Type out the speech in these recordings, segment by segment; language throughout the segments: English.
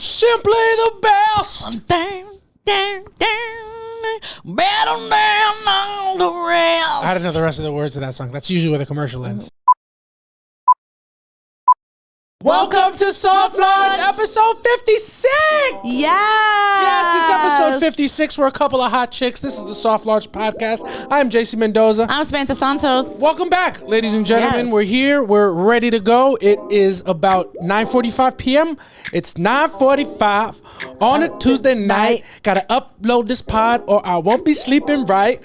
simply the best. Better than all the rest. I don't know the rest of the words of that song. That's usually where the commercial ends. Welcome to Soft Launch, episode 56. Yes, it's episode 56. We're a couple of hot chicks. This is the Soft Launch podcast. I'm JC Mendoza. I'm Samantha Santos. Welcome back, ladies and gentlemen. Yes. We're here. We're ready to go. It is about 9:45 p.m. It's 9:45 on a Tuesday night. Gotta upload this pod or I won't be sleeping right.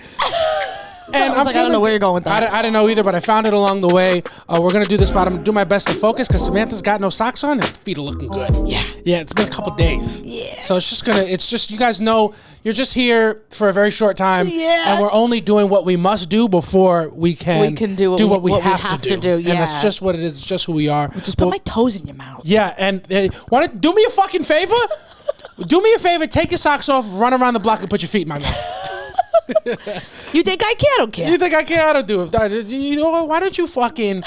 And I don't know where you're going with that. I didn't know either, but I found it along the way. We're going to do this spot. I'm going to do my best to focus because Samantha's got no socks on and her feet are looking good. Yeah, it's been a couple days. Yeah. So it's just, you guys know, you're just here for a very short time. Yeah. And we're only doing what we must do before we can do what we have to do. Yeah. And that's just what it is. It's just who we are. Just put my toes in your mouth. Yeah. And want to do me a fucking favor? Do me a favor. Take your socks off, run around the block and put your feet in my mouth. You think I care? I don't care. You think I care? I don't do it. You know what? Why don't you fucking...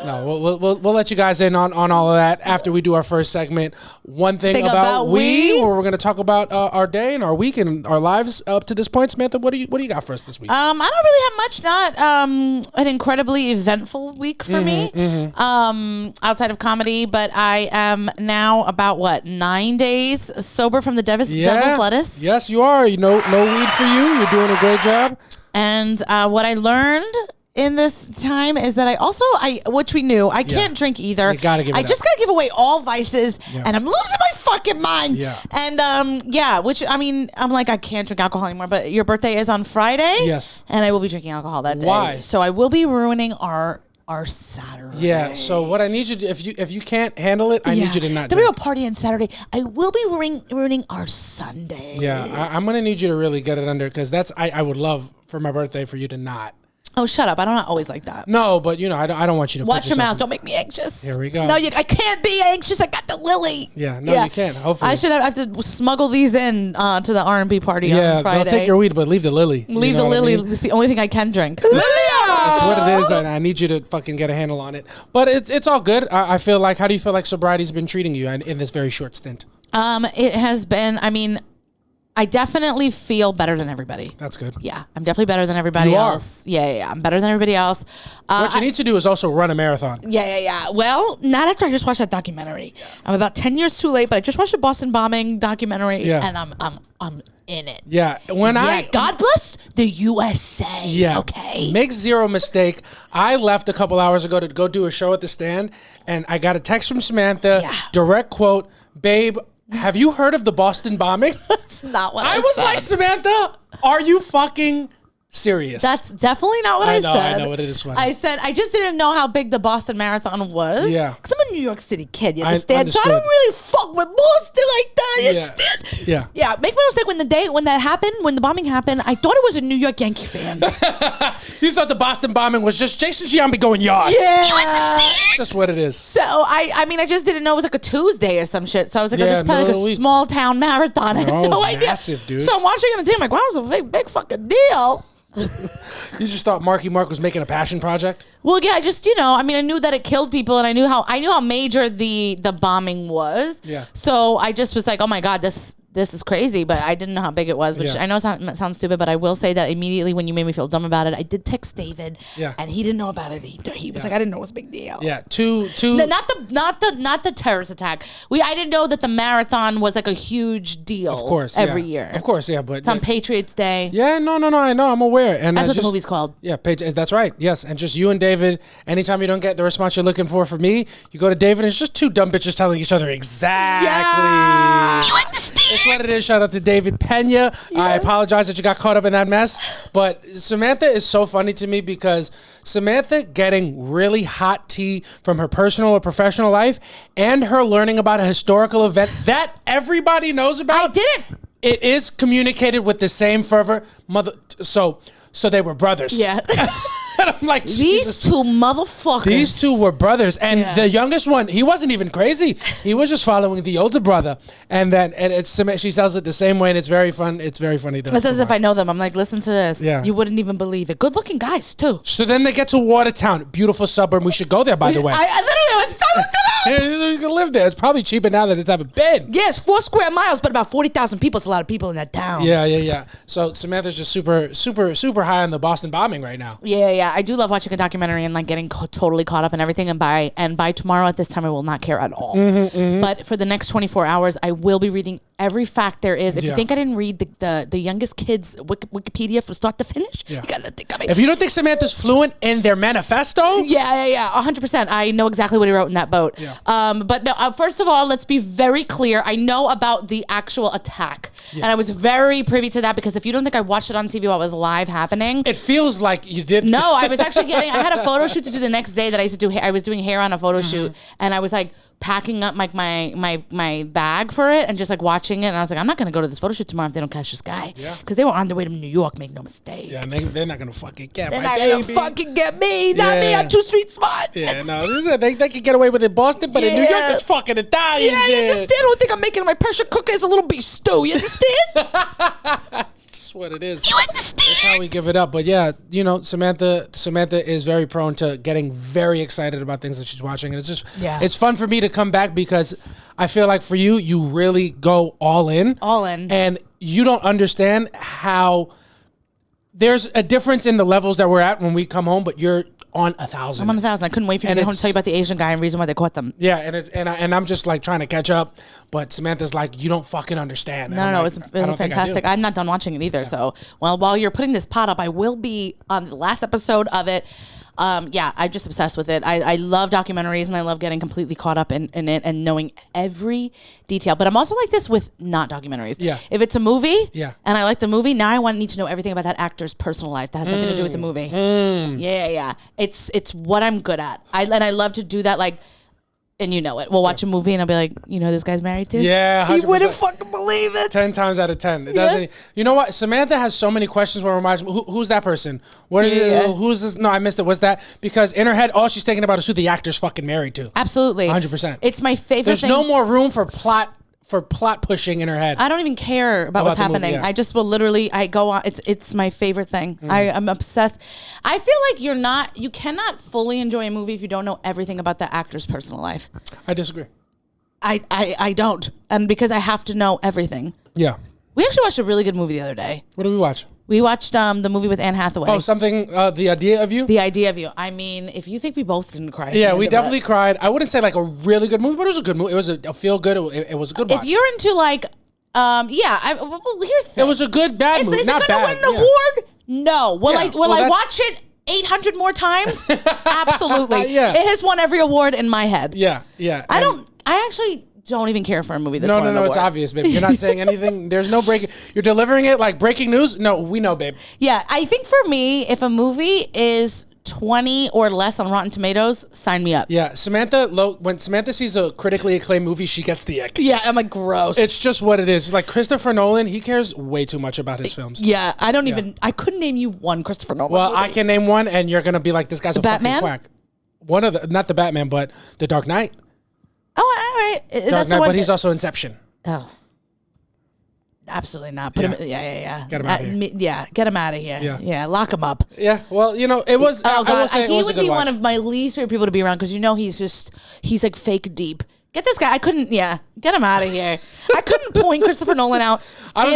No, we'll let you guys in on all of that after we do our first segment. One thing about we, where we're going to talk about our day and our week and our lives up to this point. Samantha, what do you got for us this week? I don't really have much. Not an incredibly eventful week for me. Outside of comedy, but I am now about 9 days sober from the devil's lettuce. Yes, you are. No weed for you. You're doing a great job. And what I learned in this time is that which we knew, I can't drink either. You gotta give it I just gotta give away all vices, and I'm losing my fucking mind. Yeah. And which I mean, I'm like, I can't drink alcohol anymore. But your birthday is on Friday. Yes. And I will be drinking alcohol that day. Why? So I will be ruining our Saturday. Yeah. So what I need you to, if you can't handle it, I need you to not. Then we will party on Saturday. I will be ruining our Sunday. Yeah, I'm gonna need you to really get it under because I would love for my birthday for you to not. Oh, shut up. I don't always like that. No, but I don't want you to watch your mouth. Don't make me anxious. Here we go. No, I can't be anxious. I got the lily. Yeah, you can't. Hopefully. I have to smuggle these in to the R&B party on Friday. They'll take your weed, but leave the lily. Leave the lily. It's the only thing I can drink. Lily! That's what it is, and I need you to fucking get a handle on it. But it's all good. I feel like, how do you feel like sobriety's been treating you in this very short stint? It has been, I definitely feel better than everybody. That's good. Yeah, I'm definitely better than everybody else. Yeah, I'm better than everybody else. What you need to do is also run a marathon. Yeah. Well, not after I just watched that documentary. I'm about 10 years too late, but I just watched the Boston bombing documentary, and I'm in it. Yeah, God bless the USA. Yeah, okay. Make zero mistake. I left a couple hours ago to go do a show at the Stand, and I got a text from Samantha. Yeah. Direct quote, "Babe, have you heard of the Boston bombing?" That's not what I was said. Like, Samantha, are you fucking serious? That's definitely not what I said. I know, but it is funny. I said, I just didn't know how big the Boston Marathon was. Yeah. Because I'm a New York City kid, you understand? So I don't really fuck with Boston like that. You understand? Yeah. Yeah, make no mistake, when the bombing happened, I thought it was a New York Yankee fan. You thought the Boston bombing was just Jason Giambi going yard. Yeah. You understand? That's just what it is. So, I just didn't know it was like a Tuesday or some shit. So I was like, this is probably like a small town marathon. I had no idea. Massive, dude. So I'm watching it on the TV, I'm like, wow, it was a big fucking deal. You just thought Marky Mark was making a passion project? Well, yeah, I just, I knew that it killed people, and I knew how major the bombing was. Yeah. So I just was like, oh my God, this is crazy, but I didn't know how big it was, which I know sounds stupid, but I will say that immediately when you made me feel dumb about it, I did text David, and he didn't know about it either. He was like, I didn't know it was a big deal. Yeah, not the terrorist attack. I didn't know that the marathon was like a huge deal. Of course, every year. Of course, yeah, but it's on Patriots Day. Yeah, no, I know, I'm aware, and that's what the movie's called. Yeah, that's right. Yes, and just you and David. Anytime you don't get the response you're looking for from me, you go to David. And it's just two dumb bitches telling each other exactly. Yeah. You understand? That's what it is. Shout out to David Pena. Yeah. I apologize that you got caught up in that mess. But Samantha is so funny to me because Samantha getting really hot tea from her personal or professional life and her learning about a historical event that everybody knows about. I didn't. It is communicated with the same fervor. So they were brothers. Yeah. I'm like, these two motherfuckers. These two were brothers, and the youngest one, he wasn't even crazy. He was just following the older brother, and she sells it the same way, and it's very fun. It's very funny. It's as if I know them. I'm like, listen to this. Yeah. You wouldn't even believe it. Good looking guys too. So then they get to Watertown, beautiful suburb. We should go there, by the way. I literally went, look it up. You can live there. It's probably cheaper now that it's ever been. Yes, 4 square miles, but about 40,000 people. It's a lot of people in that town. Yeah. So Samantha's just super high on the Boston bombing right now. Yeah. I do love watching a documentary and like getting totally caught up in everything. And by tomorrow at this time, I will not care at all. But for the next 24 hours, I will be reading every fact there is. If you think I didn't read the youngest kids Wikipedia from start to finish, you gotta think of it. If you don't think Samantha's fluent in their manifesto, yeah, 100%. I know exactly what he wrote in that boat. Yeah. But no, first of all, let's be very clear. I know about the actual attack, and I was very privy to that because if you don't think I watched it on TV while it was live happening, it feels like you did. No, I was actually I had a photo shoot to do the next day that I used to do. I was doing hair on a photo shoot, and I was like packing up like my bag for it and just like watching it, and I was like, I'm not gonna go to this photo shoot tomorrow if they don't catch this guy, because they were on their way to New York. Make no mistake. Yeah, and they're not gonna fucking get they're my not baby. gonna fucking get me. Not me. I'm too street smart. Yeah, no, they could get away with it in Boston, but in New York, it's fucking Italians. Yeah, you understand? I don't think I'm making my pressure cooker is a little beef stew. You understand? That's just what it is. You understand? That's how we give it up. But yeah, you know, Samantha is very prone to getting very excited about things that she's watching, and it's just it's fun for me to come back because I feel like for you really go all in, and you don't understand how there's a difference in the levels that we're at when we come home, but you're on 1,000. I'm on 1,000. I couldn't wait for you to get home to tell you about the Asian guy and reason why they caught them. Yeah, and I'm just like trying to catch up, but Samantha's like, you don't fucking understand. No, it was fantastic. I'm not done watching it either. Yeah. So, while you're putting this pot up, I will be on the last episode of it. I'm just obsessed with it. I love documentaries and I love getting completely caught up in it and knowing every detail. But I'm also like this with not documentaries. Yeah. If it's a movie and I like the movie, now I need to know everything about that actor's personal life. That has nothing to do with the movie. Yeah. It's what I'm good at. I love to do that, like, and you know it. We'll watch a movie and I'll be like, you know, this guy's married to? Yeah, 100%. You wouldn't fucking believe it. 10 times out of 10. It doesn't. You know what? Samantha has so many questions where it reminds me, who's that person? Who's this? No, I missed it. What's that? Because in her head, all she's thinking about is who the actor's fucking married to. Absolutely. 100%. It's my favorite There's thing. no more room for plot pushing in her head. I don't even care about what's happening. I just will literally, I go on. It's my favorite thing. I'm obsessed. I feel like you cannot fully enjoy a movie if you don't know everything about the actor's personal life. I disagree. I don't. And because I have to know everything. Yeah. We actually watched a really good movie the other day. What did we watch? We watched the movie with Anne Hathaway. Oh, something, The Idea of You? The Idea of You. I mean, if you think we both didn't cry. Yeah, we definitely cried. I wouldn't say like a really good movie, but it was a good movie. It was a feel good. It was a good watch. If you're into like, here's the thing. It was a good, bad movie. Is Not it bad. going to win an award? No. Will I watch it 800 more times? Absolutely. Yeah. It has won every award in my head. Yeah. I actually don't even care for a movie that's won an award. It's obvious, babe. You're not saying anything. There's no breaking. You're delivering it like breaking news. No, we know, babe. Yeah, I think for me, if a movie is 20 or less on Rotten Tomatoes, sign me up. Yeah, when Samantha sees a critically acclaimed movie, she gets the ick. Yeah, I'm like, gross. It's just what it is. Like Christopher Nolan, he cares way too much about his films. Yeah, I couldn't name you one Christopher Nolan Well, movie. I can name one, and you're going to be like, this guy's a fucking quack. One of not the Batman, but The Dark Knight. Oh, all right. Dark Knight, but he's also Inception. Oh. Absolutely not. Put him. Yeah. Get him out of here. Yeah, get him out of here. Yeah, lock him up. Yeah. Well, you know, it was. Oh God, I will say he it was would a good be watch. one of my least favorite people to be around because you know he's like fake deep. Get this guy. I couldn't. Yeah, get him out of here. I couldn't point Christopher Nolan out. I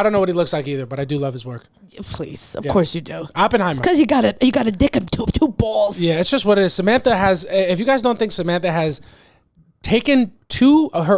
don't know what he looks like either, but I do love his work. Please, of course you do. Oppenheimer. It's because you got a dick and two balls. Yeah, it's just what it is. Samantha has. If you guys don't think Samantha has taken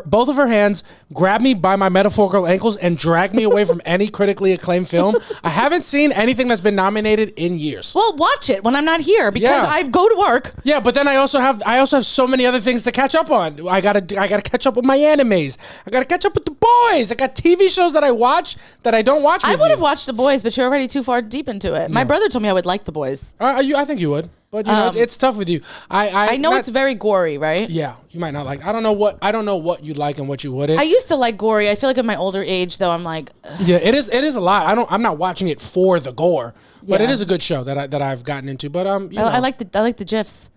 both of her hands, grabbed me by my metaphorical ankles, and dragged me away from any critically acclaimed film. I haven't seen anything that's been nominated in years. Well, watch it when I'm not here because I go to work. Yeah, but then I also have so many other things to catch up on. I gotta catch up with my animes. I gotta catch up with the boys. I got TV shows that I watch that I don't watch. I would have watched The Boys, but you're already too far deep into it. My brother told me I would like The Boys. I think you would. But you know, it's tough with you. I know it's very gory, right? Yeah, you might not like. I don't know what you like and what you wouldn't. I used to like gory. I feel like in my older age, though, I'm like, ugh. Yeah, it is a lot. I'm not watching it for the gore, but it is a good show that I've gotten into. But I like the gifs.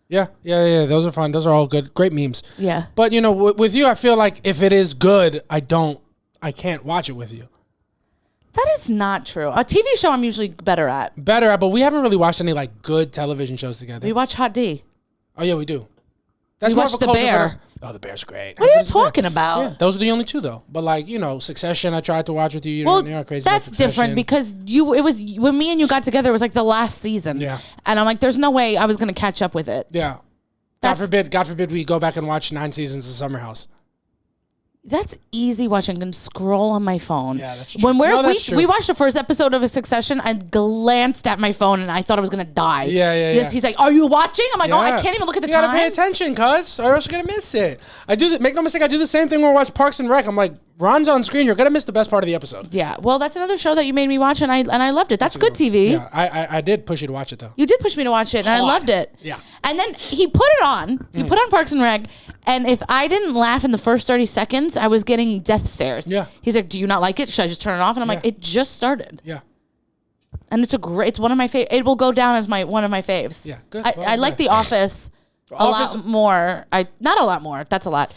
Yeah. Those are fun. Those are all good, great memes. Yeah. But you know, with you, I feel like if it is good, I can't watch it with you. That is not true. A TV show I'm usually better at. But we haven't really watched any like good television shows together. We watch Hot D. Oh yeah, we do. That's We more watched of a The closer Bear. kind of- Oh, The Bear's great. What are you talking about? Yeah, those are the only two though. But like, you know, Succession, I tried to watch with you. Well, you're not crazy about that's Succession. different because it was when me and you got together. It was like the last season. Yeah. And I'm like, there's no way I was gonna catch up with it. Yeah. God forbid we go back and watch 9 seasons of Summer House. That's easy watching and scroll on my phone. Yeah, that's true. When That's true. we watched the first episode of a Succession, I glanced at my phone and I thought I was gonna die. Yeah. He's like, "Are you watching?" I'm like, "Oh, I can't even look at the you time." You gotta pay attention, cuz, or else you're gonna miss it. Make no mistake, I do the same thing when I watch Parks and Rec. I'm like, Ron's on screen, you're gonna miss the best part of the episode. Yeah. Well, that's another show that you made me watch, and I loved it. That's good TV. Yeah, I did push you to watch it though. You did push me to watch it, and I loved it. Yeah. And then he put it on. He put on Parks and Rec, and if I didn't laugh in the first 30 seconds, I was getting death stares. Yeah. He's like, "Do you not like it? Should I just turn it off?" And I'm like, "It just started." Yeah. And it's one of my favorite. It will go down as one of my faves. Yeah, good. I like The Office a lot more. Not a lot more. That's a lot.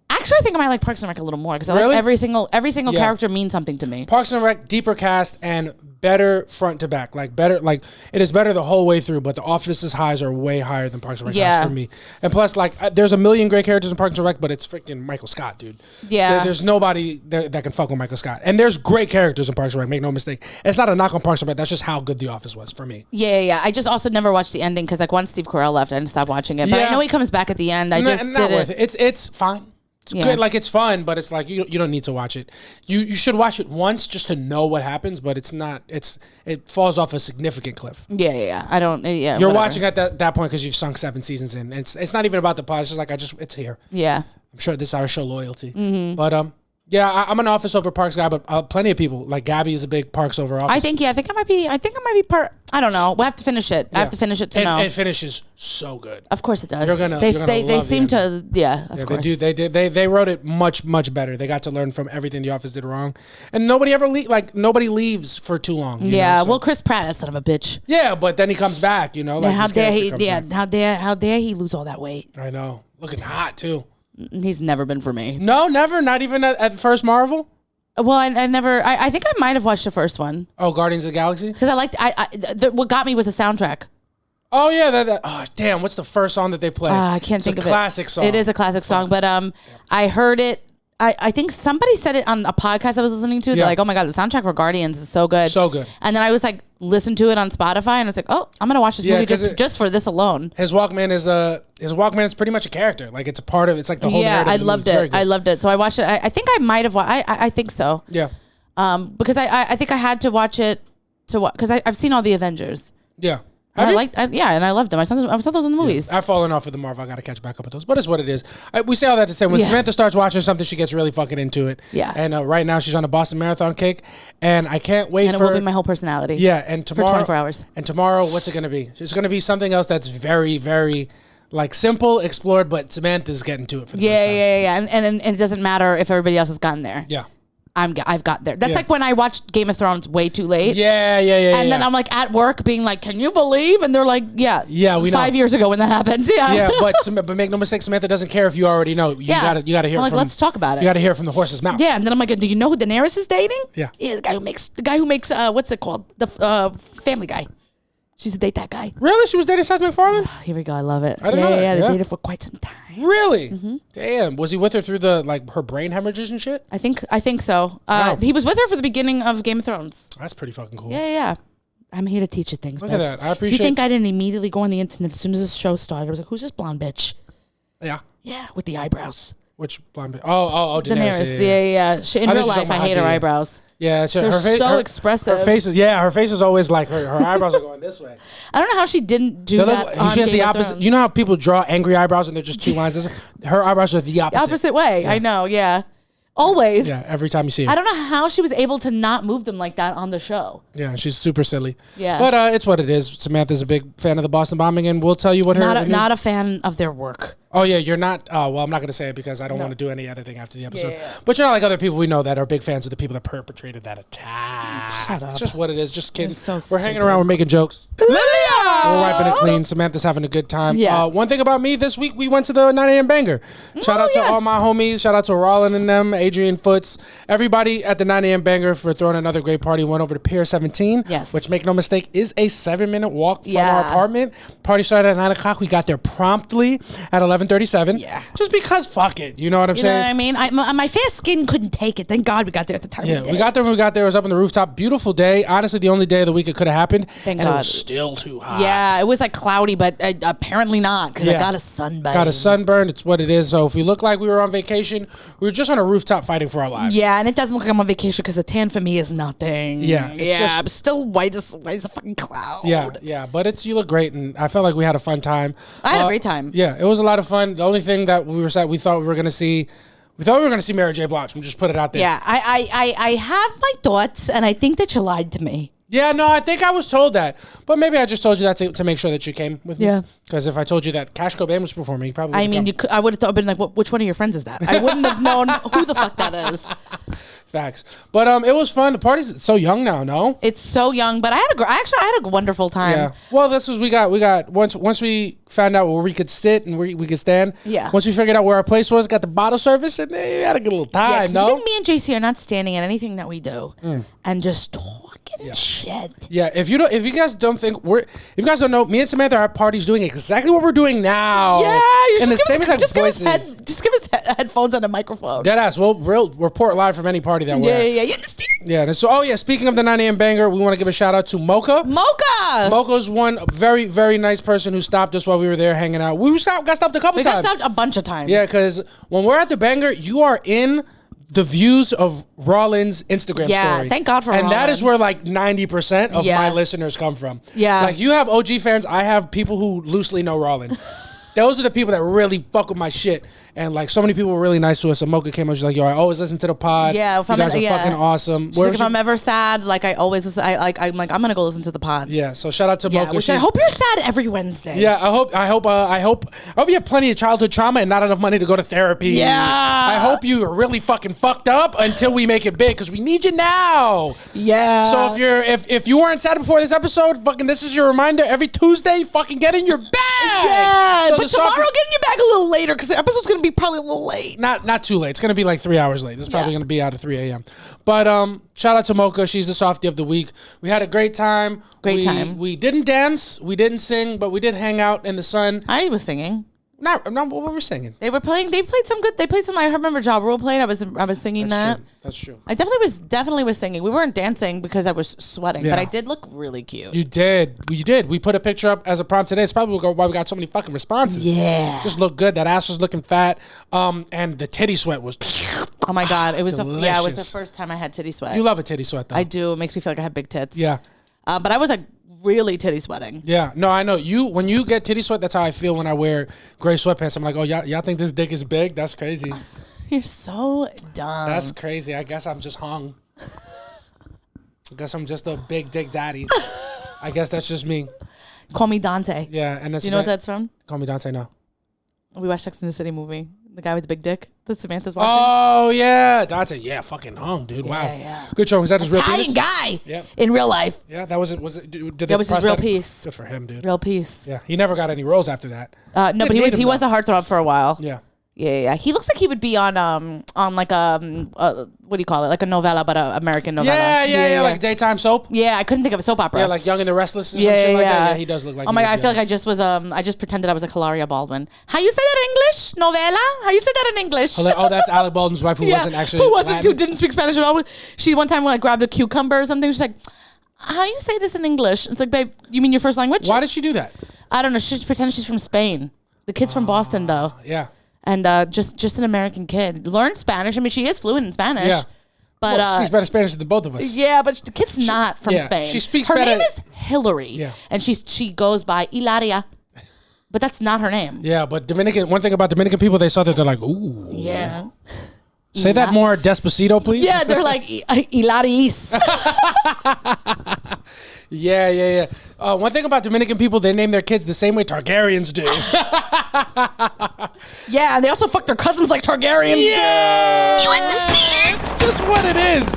Actually, I think I might like Parks and Rec a little more because I like every single character means something to me. Parks and Rec, deeper cast and better front to back. Like it is better the whole way through, but The Office's highs are way higher than Parks and Rec highs for me. And plus, like, there's a million great characters in Parks and Rec, but it's freaking Michael Scott, dude. Yeah. There's nobody that can fuck with Michael Scott. And there's great characters in Parks and Rec, make no mistake. It's not a knock on Parks and Rec, that's just how good The Office was for me. Yeah. I just also never watched the ending because like once Steve Carell left, I didn't stop watching it. But I know he comes back at the end. I just not worth it. It's fine. It's good, like it's fun, but it's like you don't need to watch it. You should watch it once just to know what happens, but it's not. It falls off a significant cliff. Yeah. I don't. Yeah. You're watching at that point because you've sunk 7 seasons in. It's not even about the plot. It's just like it's here. Yeah. I'm sure this is our show loyalty. Mm-hmm. But yeah, I'm an Office over Parks guy, but plenty of people like Gabby is a big Parks over Office. I think I might be part. I don't know. We'll have to finish it. I have to finish it to know. It finishes so good. Of course it does. You're gonna they seem to of course. They do. They wrote it much better. They got to learn from everything the Office did wrong, and nobody leaves for too long. Yeah. Well, Chris Pratt, that son of a bitch. Yeah, but then he comes back. You know, like how dare he? Yeah. How dare he lose all that weight? I know. Looking hot too. He's never been for me. No, never. Not even at the first Marvel. Well, I never. I think I might have watched the first one. Oh, Guardians of the Galaxy. Because I liked. What got me was the soundtrack. Oh yeah, oh damn! What's the first song that they play? I can't think of it. It's a classic song. It is a classic song, but I heard it. I think somebody said it on a podcast I was listening to. They're like, "Oh my god, the soundtrack for Guardians is so good, so good." And then I was like, listen to it on Spotify, and I was like, "Oh, I'm gonna watch this movie just for this alone." His Walkman is pretty much a character. Like it's a part of. It's like the whole. Yeah, narrative I of the loved movie. it. I loved it. So I watched it. I think I might have. I think so. Yeah. Because I think I had to watch it because I've seen all the Avengers. Yeah. And I loved them. I saw those in the movies. I've fallen off with the Marvel. I got to catch back up with those. But it's what it is. We say all that to say when Samantha starts watching something, she gets really fucking into it. Yeah. And right now she's on a Boston Marathon kick, and I can't wait and for. it will be my whole personality. Yeah, and tomorrow for 24 hours. And tomorrow, what's it going to be? It's going to be something else that's very, very. Like simple, explored, but Samantha's getting to it for the first time. Yeah. And it doesn't matter if everybody else has gotten there. Yeah. I've got there. That's like when I watched Game of Thrones way too late. Yeah. And then I'm like at work being like, "Can you believe?" And they're like, "Yeah, we know. 5 years ago when that happened." Yeah. Yeah, but make no mistake, Samantha doesn't care if you already know. You gotta hear. I'm like, let's talk about it. You gotta hear it from the horse's mouth. Yeah, and then I'm like, "Do you know who Daenerys is dating?" Yeah. Yeah, the guy who makes what's it called? The Family Guy. She used to date that guy. Really? She was dating Seth MacFarlane? Here we go. I love it. I didn't know that. Yeah, they dated for quite some time. Really? Mm-hmm. Damn. Was he with her through her brain hemorrhages and shit? I think so. Wow. He was with her for the beginning of Game of Thrones. That's pretty fucking cool. Yeah. I'm here to teach you things. Look at that. I appreciate. Do you think I didn't immediately go on the internet as soon as this show started? I was like, "Who's this blonde bitch?" Yeah. Yeah, with the eyebrows. Which blonde bitch? Oh, Daenerys. Yeah. In real life, I hate her eyebrows. Yeah, they're so expressive. Her face is always like her eyebrows are going this way. I don't know how she didn't do that. She has the opposite. You know how people draw angry eyebrows and they're just two lines? Her eyebrows are the opposite. The opposite way. Yeah. I know. Yeah. Always. Yeah, every time you see her. I don't know how she was able to not move them like that on the show. Yeah, she's super silly. Yeah. But it's what it is. Samantha's a big fan of the Boston bombing, and we'll tell you what her... Not a fan of their work. Oh, yeah, you're not... well, I'm not going to say it because I don't want to do any editing after the episode. Yeah. But you're not like other people we know that are big fans of the people that perpetrated that attack. Shut up. It's just what it is. Just kidding. So we're hanging around. We're making jokes. Lilia! We're wiping it clean. Samantha's having a good time. Yeah. One thing about me, this week we went to the 9 a.m. banger. Shout out to all my homies. Shout out to Rollin and them, Adrian Foots, everybody at the 9 a.m. banger for throwing another great party. Went over to Pier 17, which, make no mistake, is a 7-minute walk from our apartment. Party started at 9 o'clock. We got there promptly at 11:37. Yeah. Just because, fuck it. You know what I'm saying? You know what I mean? My fair skin couldn't take it. Thank God we got there at the time. Yeah, we got there when we got there. It was up on the rooftop. Beautiful day. Honestly, the only day of the week it could have happened. Thank and God. It was still too hot. Yeah, it was like cloudy, but apparently not because I got a sunburn. Got a sunburn. It's what it is. So if we look like we were on vacation, we were just on a rooftop fighting for our lives. Yeah, and it doesn't look like I'm on vacation because the tan for me is nothing. Yeah, I'm still white as a fucking cloud. Yeah, but you look great, and I felt like we had a fun time. I had a great time. Yeah, it was a lot of fun. The only thing that we thought we were gonna see. We thought we were going to see Mary J. Blige. We'll just put it out there. Yeah, I have my thoughts, and I think that you lied to me. Yeah, no, I think I was told that. But maybe I just told you that to make sure that you came with me. Yeah. Because if I told you that Cash Cobain was performing, you probably I would have been like, which one of your friends is that? I wouldn't have known who the fuck that is. Facts. But it was fun. The party's so young now, no? It's so young, but I had a wonderful time. Yeah. Well, this was we got once we found out where we could sit and we could stand. Yeah. Once we figured out where our place was, got the bottle service, and we had a good little time. Yeah, I think me and JC are not standing at anything that we do, and just talking shit. Yeah. If you guys don't know, me and Samantha are at parties doing exactly what we're doing now. Yeah. And the same exact voices. Just give us headphones and a microphone. Deadass. We'll report live from any party that we're at. Yeah. You understand? Yeah. And so, speaking of the 9 a.m. banger, we want to give a shout out to Mocha. Mocha's one very, very nice person who stopped us while we were there hanging out. We got stopped a couple times. We got stopped a bunch of times. Yeah, because when we're at the banger, you are in the views of Rollins' Instagram story. Yeah, thank God for And Rollin. that is where like 90% of my listeners come from. Yeah. Like you have OG fans, I have people who loosely know Rollin. Those are the people that really fuck with my shit. And like so many people were really nice to us. And Mocha came up, she's like, yo, I always listen to the pod. Yeah, you guys are fucking awesome. She's like, if I'm ever sad, like I always listen, I'm like, I'm gonna go listen to the pod. Yeah, so shout out to Mocha. Which I hope you're sad every Wednesday. Yeah, I hope you have plenty of childhood trauma and not enough money to go to therapy. Yeah. I hope you are really fucking fucked up until we make it big because we need you now. Yeah. So if you weren't sad before this episode, fucking this is your reminder. Every Tuesday, fucking get in your bag. Yeah. So but tomorrow, get in your bag a little later because the episode's gonna be probably a little late. Not too late. It's gonna be like 3 hours late. This is probably gonna be out at 3 a.m. But shout out to Mocha. She's the softie of the week. We had a great time. We didn't dance. We didn't sing, but we did hang out in the sun. I was singing. Not what we were singing. They played some. I remember Ja Rule played. I was singing that. That's true. I definitely was singing. We weren't dancing because I was sweating, but I did look really cute. You did. We put a picture up as a prompt today. It's probably why we got so many fucking responses. Yeah. Just looked good. That ass was looking fat. And the titty sweat was. Oh my God! It was it was delicious. the first time I had titty sweat. You love a titty sweat though. I do. It makes me feel like I have big tits. Yeah. But I was like really titty sweating. Yeah. No, I know. When you get titty sweat, that's how I feel when I wear gray sweatpants. I'm like, oh, y'all think this dick is big? That's crazy. You're so dumb. That's crazy. I guess I'm just hung. I guess I'm just a big dick daddy. I guess that's just me. Call me Dante. Yeah. And that's Do you know what that's from? Call me Dante, no. We watched Sex and the City movie. The guy with the big dick that Samantha's watching. Oh, yeah. Dante, yeah, fucking hung, dude. Wow. Yeah. Good show. Was that his real Italian penis? guy. Yeah. In real life. Yeah, that was it. That was his real piece. Good for him, dude. Real piece. Yeah, he never got any roles after that. No, but he was a heartthrob for a while. Yeah. Yeah. He looks like he would be on like what do you call it? Like a novella, but a American novella. Yeah, like daytime soap. Yeah, I couldn't think of a soap opera. Yeah, like Young and the Restless. Or some shit like that. Yeah, he does look like. Oh my God, I feel like I just pretended I was like Hilaria Baldwin. How you say that in English? Novella? How you say that in English? Oh, that's Alec Baldwin's wife who wasn't actually who didn't speak Spanish at all. She one time when I grabbed a cucumber or something, she's like, how you say this in English? It's like, babe, you mean your first language? Why did she do that? I don't know. She pretends she's from Spain. The kid's from Boston though. Yeah. And just an American kid. Learn Spanish. I mean, she is fluent in Spanish. Yeah. But she speaks better Spanish than both of us. Yeah, but the kid's not from Spain. She speaks her better. Her name is Hillary. Yeah. And she goes by Hilaria. But that's not her name. Yeah, but one thing about Dominican people, they saw that they're like, ooh. Yeah. Say that more Despacito, please. Yeah, they're like Hilaris. Yeah. One thing about Dominican people, they name their kids the same way Targaryens do. Yeah, and they also fuck their cousins like Targaryens do. You understand? It's just what it is.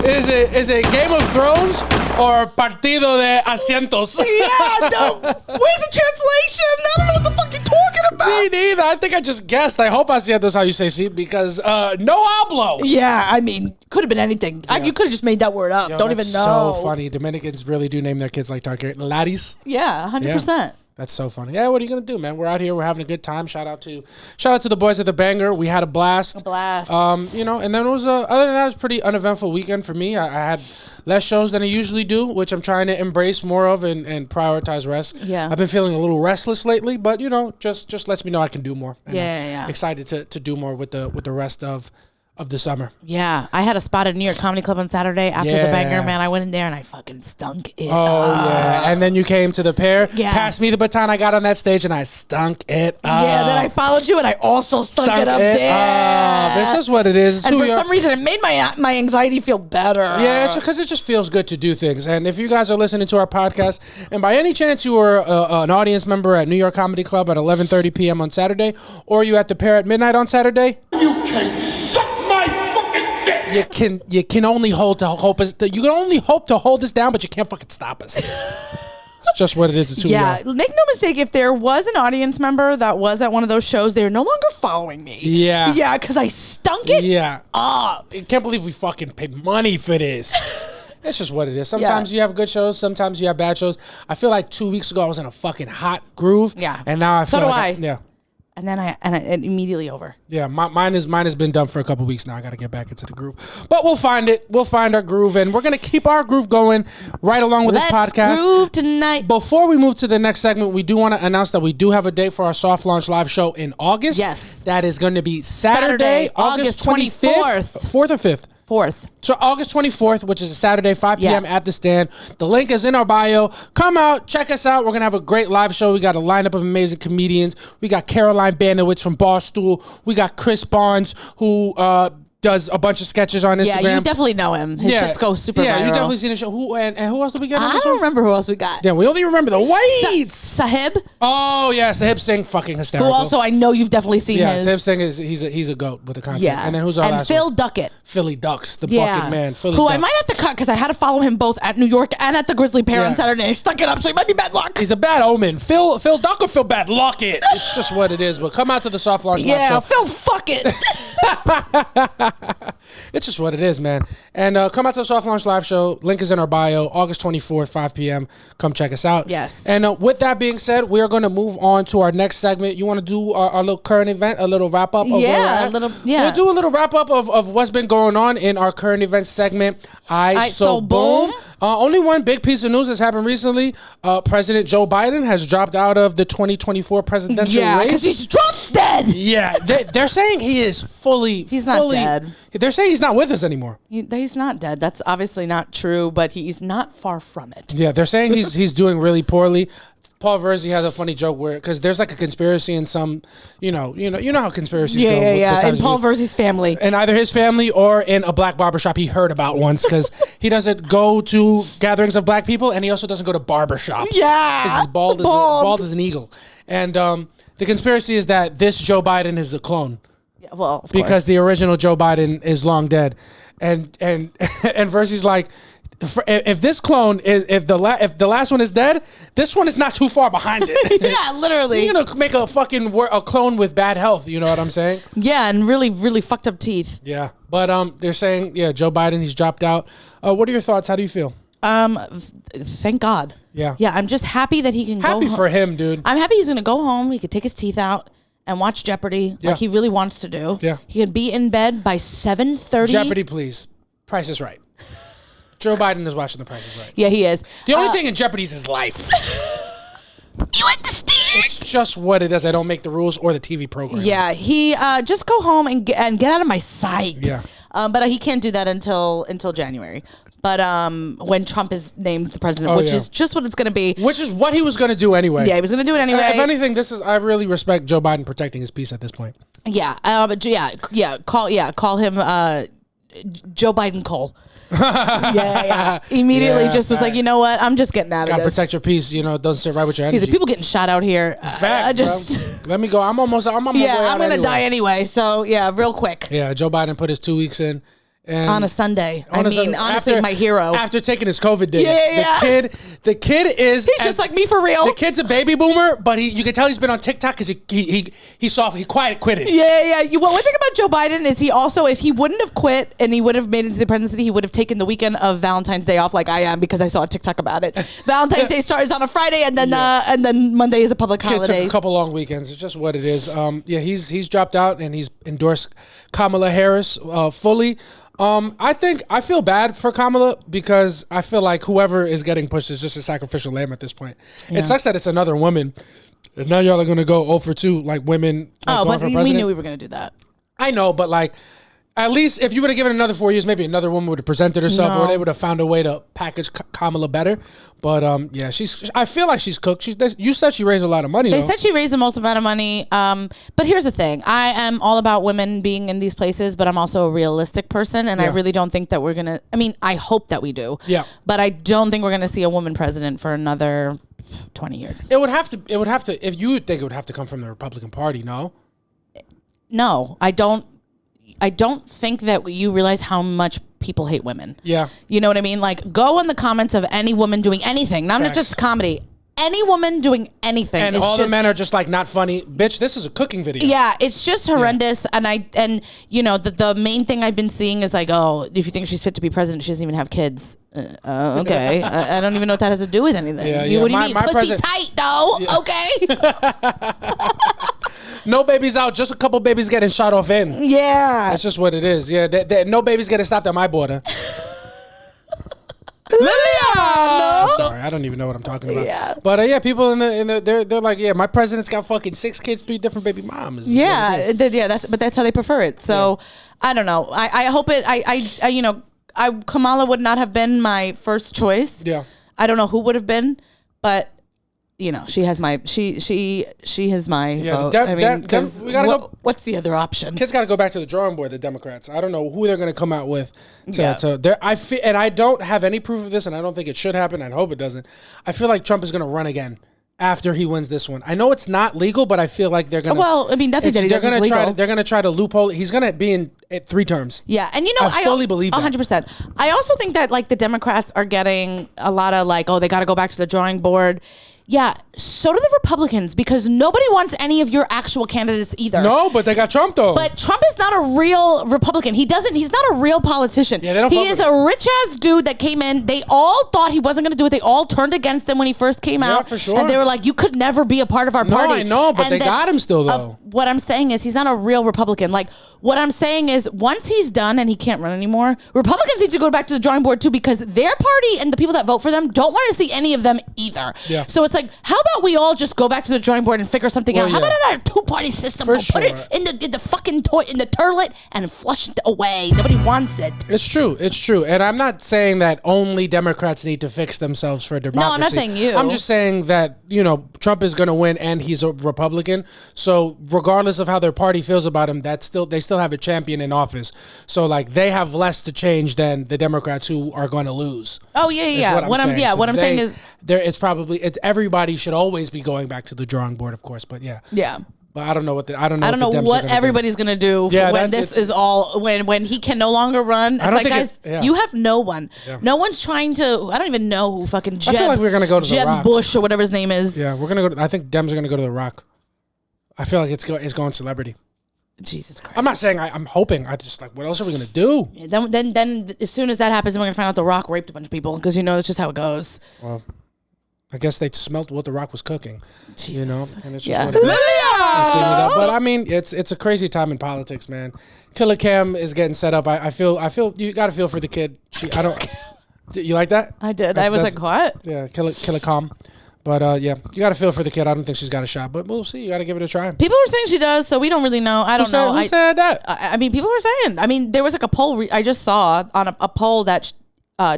Is it Game of Thrones or Partido de Asientos? Yeah, no. Where's the translation? I don't know what the fuck you're talking about. Me neither. I think I just guessed. I hope Asientos is how you say "sí" because no hablo. Yeah, I mean, could have been anything. Yeah. You could have just made that word up. Don't even know. So funny. Dominicans really do name their kids like Targaryen. Laddis. Yeah, 100%. That's so funny. Yeah, what are you gonna do, man? We're out here. We're having a good time. Shout out to the boys at the Banger. We had a blast. A blast. And then it was other than that, it was a pretty uneventful weekend for me. I had less shows than I usually do, which I'm trying to embrace more of and prioritize rest. Yeah. I've been feeling a little restless lately, but just lets me know I can do more. And Yeah. I'm excited to do more with the rest of the summer. Yeah, I had a spot at New York Comedy Club on Saturday after the Banger, man. I went in there and I fucking stunk it up. Yeah. And then you came to the Pair, Yeah. passed me the baton I got on that stage, and I stunk it up. Yeah, then I followed you and I also stunk it up there. It's just what it is. It's And who for we are. some reason, it made my anxiety feel better. Yeah, it's because it just feels good to do things. And if you guys are listening to our podcast, and by any chance you were an audience member at New York Comedy Club at 11:30 p.m. on Saturday, or you at the Pair at midnight on Saturday, You can suck my fucking dick. you can only hope to hold us down, but you can't fucking stop us. It's just what it is. It's who we are. Make no mistake, if there was an audience member that was at one of those shows, they're no longer following me. Yeah. Yeah, because I stunk it Yeah. up. I can't believe we fucking paid money for this. It's just what it is. Sometimes you have good shows. Sometimes you have bad shows. I feel like 2 weeks ago I was in a fucking hot groove. Yeah. And now I feel So do like I. Yeah. And then I immediately over. Yeah, mine has been done for a couple weeks now. I got to get back into the groove, but we'll find it. We'll find our groove, and we're gonna keep our groove going right along with this podcast. Let's groove tonight. Before we move to the next segment, we do want to announce that we do have a date for our soft launch live show in August. Yes, that is going to be Saturday, August 24th, 4th or 5th. 4th. So August 24th, which is a Saturday, 5 p.m. at the Stand. The link is in our bio. Come out, check us out. We're going to have a great live show. We got a lineup of amazing comedians. We got Caroline Bandowitz from Barstool. We got Chris Barnes, who does a bunch of sketches on Instagram. Yeah, you definitely know him. His shits go super viral. Yeah, you definitely seen the show. Who and who else did we get on I this don't one? remember who else we got. Yeah, we only remember the whites. Sahib, Oh, yeah, Sahib Singh, fucking hysterical. who also I know you've definitely seen Yeah, his. Sahib Singh he's a goat with the content. Yeah. And then who's our and last Phil one? Duckett. Philly Ducks, the Yeah. fucking man. Philly who Ducks. I might have to cut because I had to follow him both at New York and at the Grizzly Pair Yeah. on Saturday. I stuck it up, so it might be bad luck. He's a bad omen. Phil Duck or Phil Bad Luck it. It's just what it is. But come out to the soft launch live Yeah, show. Phil, fuck it. It's just what it is, man. And come out to the soft launch live show. Link is in our bio. August 24th, 5 p.m. Come check us out. Yes. And with that being said, we are going to move on to our next segment. You want to do our little current event, a little wrap up? Yeah, a little- yeah. We'll do a little wrap up of what's been going on in our current event segment. So boom. Only one big piece of news that's happened recently. President Joe Biden has dropped out of the 2024 presidential Yeah, race. because he's drop dead. Yeah, they're saying he is fully. He's not dead. They're saying he's not with us anymore. He's not dead. That's obviously not true, but he's not far from it. Yeah, they're saying he's doing really poorly. Paul Verzi has a funny joke where because there's like a conspiracy in some, you know how conspiracies go. Yeah. In Paul Verzi's family. In either his family or in a black barbershop he heard about once because he doesn't go to gatherings of black people and he also doesn't go to barbershops. Yeah. Because he's bald as an eagle. And the conspiracy is that this Joe Biden is a clone. Yeah, well, of Because course. the original Joe Biden is long dead. And Verzi's like, if this clone is if the last one is dead, this one is not too far behind it. Yeah, literally. You're gonna make a fucking a clone with bad health. You know what I'm saying? Yeah, and really, really fucked up teeth. Yeah. But they're saying Joe Biden, he's dropped out. What are your thoughts? How do you feel? Thank God. Yeah. Yeah, I'm just happy that he can go Happy home. for him, dude. I'm happy he's going to go home. He could take his teeth out and watch Jeopardy Yeah. like he really wants to do. Yeah. He could be in bed by 7:30. Jeopardy, please. Price is Right. Joe Biden is watching The Price is Right. Yeah, he is. The only thing in Jeopardy is his life. You understand? It's just what it is. I don't make the rules or the TV program. Yeah, he just go home and get out of my sight. Yeah. But he can't do that until January. But when Trump is named the president, which is just what it's going to be. Which is what he was going to do anyway. Yeah, he was going to do it anyway. If anything, I really respect Joe Biden protecting his peace at this point. Yeah. Call him Joe Biden Cole. yeah. Immediately just was like, you know what? I'm just getting out of this. Gotta protect your peace. You know, it doesn't sit right with your energy. He's like, people getting shot out here. Facts, bro. Let me go. I'm on my way out I'm gonna die anyway. So yeah, real quick. Yeah, Joe Biden put his 2 weeks in. And on a Sunday. Honestly, my hero. After taking his COVID days. Yeah. The kid is... He's just like me for real. The kid's a baby boomer, but you can tell he's been on TikTok because he quitted. Yeah. Well, one thing about Joe Biden is he also, if he wouldn't have quit and he would have made it to the presidency, he would have taken the weekend of Valentine's Day off like I am because I saw a TikTok about it. Valentine's Day starts on a Friday and then Monday is a public holiday. Took a couple long weekends. It's just what it is. He's dropped out and he's endorsed Kamala Harris fully. I feel bad for Kamala because I feel like whoever is getting pushed is just a sacrificial lamb at this point. Yeah. It sucks that it's another woman. And now y'all are going to go 0 for 2 like women. But we knew we were going to do that. I know, but like at least if you would have given another 4 years, maybe another woman would have presented herself or they would have found a way to package Kamala better. But I feel like she's cooked. You said she raised a lot of money. They said she raised the most amount of money. But here's the thing. I am all about women being in these places, but I'm also a realistic person. And I really don't think that we're going to, I hope that we do. Yeah. But I don't think we're going to see a woman president for another 20 years. It would have to, if you think it would have to come from the Republican Party, no? No, I don't think that you realize how much people hate women. Yeah. You know what I mean? Like, go in the comments of any woman doing anything, not just comedy. Any woman doing anything. And all the men are just like, not funny. Bitch, this is a cooking video. Yeah, it's just horrendous. Yeah. And the main thing I've been seeing is like, oh, if you think she's fit to be president, she doesn't even have kids. Okay. I don't even know what that has to do with anything. Yeah. What do you mean? Pussy tight, though. Yeah. Okay. No babies out, just a couple babies getting shot off in. Yeah. That's just what it is. Yeah, no babies getting stopped at my border. No. I'm sorry, I don't even know what I'm talking about. Yeah. But people in the they're like, yeah, my president's got fucking 6 kids, 3 different baby moms. Yeah, that's how they prefer it. So I don't know. I hope it. Kamala would not have been my first choice. Yeah. I don't know who would have been, but she has my she has my vote. What's the other option? Kids got to go back to the drawing board. The Democrats. I don't know who they're going to come out with. I don't have any proof of this, and I don't think it should happen. I hope it doesn't. I feel like Trump is going to run again after he wins this one. I know it's not legal, but I feel like they're going to. Well, nothing that he does is legal. They're going to try to loophole. He's going to be in 3 terms. Yeah, and I fully believe that. 100%. I also think that like the Democrats are getting a lot of like, oh, they got to go back to the drawing board. Yeah, so do the Republicans because nobody wants any of your actual candidates either. No, but they got Trump though. But Trump is not a real Republican. He's not a real politician. Yeah, he is a rich ass dude that came in. They all thought he wasn't going to do it. They all turned against him when he first came out. Yeah, for sure. And they were like, you could never be a part of our party. No, I know, but they got him still though. What I'm saying is he's not a real Republican. Like what I'm saying is once he's done and he can't run anymore, Republicans need to go back to the drawing board too because their party and the people that vote for them don't want to see any of them either. Yeah. So it's like, how about we all just go back to the drawing board and figure something out? How about a 2-party system? We'll put it in the fucking in the toilet and flush it away. Nobody wants it. It's true. And I'm not saying that only Democrats need to fix themselves for democracy. No, I'm not saying you. I'm just saying that, Trump is going to win and he's a Republican. So regardless of how their party feels about him, they still have a champion in office. So like they have less to change than the Democrats who are going to lose. Oh yeah. What I'm saying is everybody should always be going back to the drawing board, of course. But yeah. But I don't know what what everybody's gonna do when this is all when he can no longer run. It's like, guys, you have no one. Yeah. No one's trying to. I don't even know who fucking Jeb. I feel like we're gonna go to Jeb the Rock. Bush or whatever his name is. Yeah, we're gonna go. I think Dems are gonna go to the Rock. I feel like it's going celebrity. Jesus Christ! I'm not saying I'm hoping. I just like, what else are we gonna do? Yeah, then as soon as that happens, we're gonna find out the Rock raped a bunch of people because that's just how it goes. Well. I guess they smelt what the Rock was cooking, Jesus. And it's just what it is. But I mean, it's a crazy time in politics, man. Killer Cam is getting set up. I feel you got to feel for the kid. You like that? I did. I was like, what? Yeah, Killer Cam. But you got to feel for the kid. I don't think she's got a shot, but we'll see. You got to give it a try. People were saying she does, so we don't really know. I don't know. Who said that? I mean, people were saying. I mean, there was like a poll I just saw on a poll that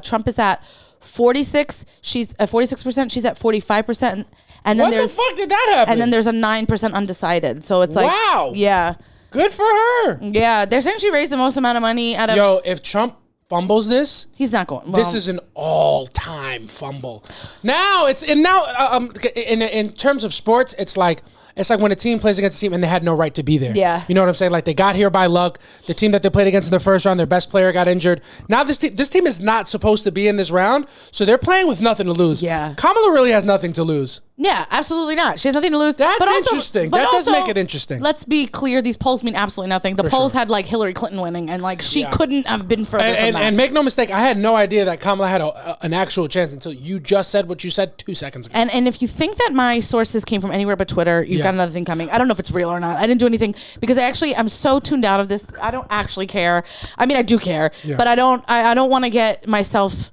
Trump is at 46. She's at 46%. She's at 45%. And then what the fuck did that happen? And then there's a 9% undecided. So it's like, wow. Yeah. Good for her. Yeah, they're saying she raised the most amount of money out of. Yo, if Trump fumbles this, he's not going. Well, this is an all-time fumble. Now in terms of sports, it's like when a team plays against a team and they had no right to be there. Yeah. You know what I'm saying? Like, they got here by luck. The team that they played against in the first round, their best player got injured. Now this team is not supposed to be in this round, so they're playing with nothing to lose. Yeah. Kamala really has nothing to lose. Yeah, absolutely not. She has nothing to lose. That's interesting. That does make it interesting. Let's be clear. These polls mean absolutely nothing. The polls had like Hillary Clinton winning, and like she couldn't have been further from that. And make no mistake, I had no idea that Kamala had an actual chance until you just said what you said 2 seconds ago. And if you think that my sources came from anywhere but Twitter, you've got another thing coming. I don't know if it's real or not. I didn't do anything because I'm so tuned out of this. I don't actually care. I mean, I do care, but I don't want to get myself.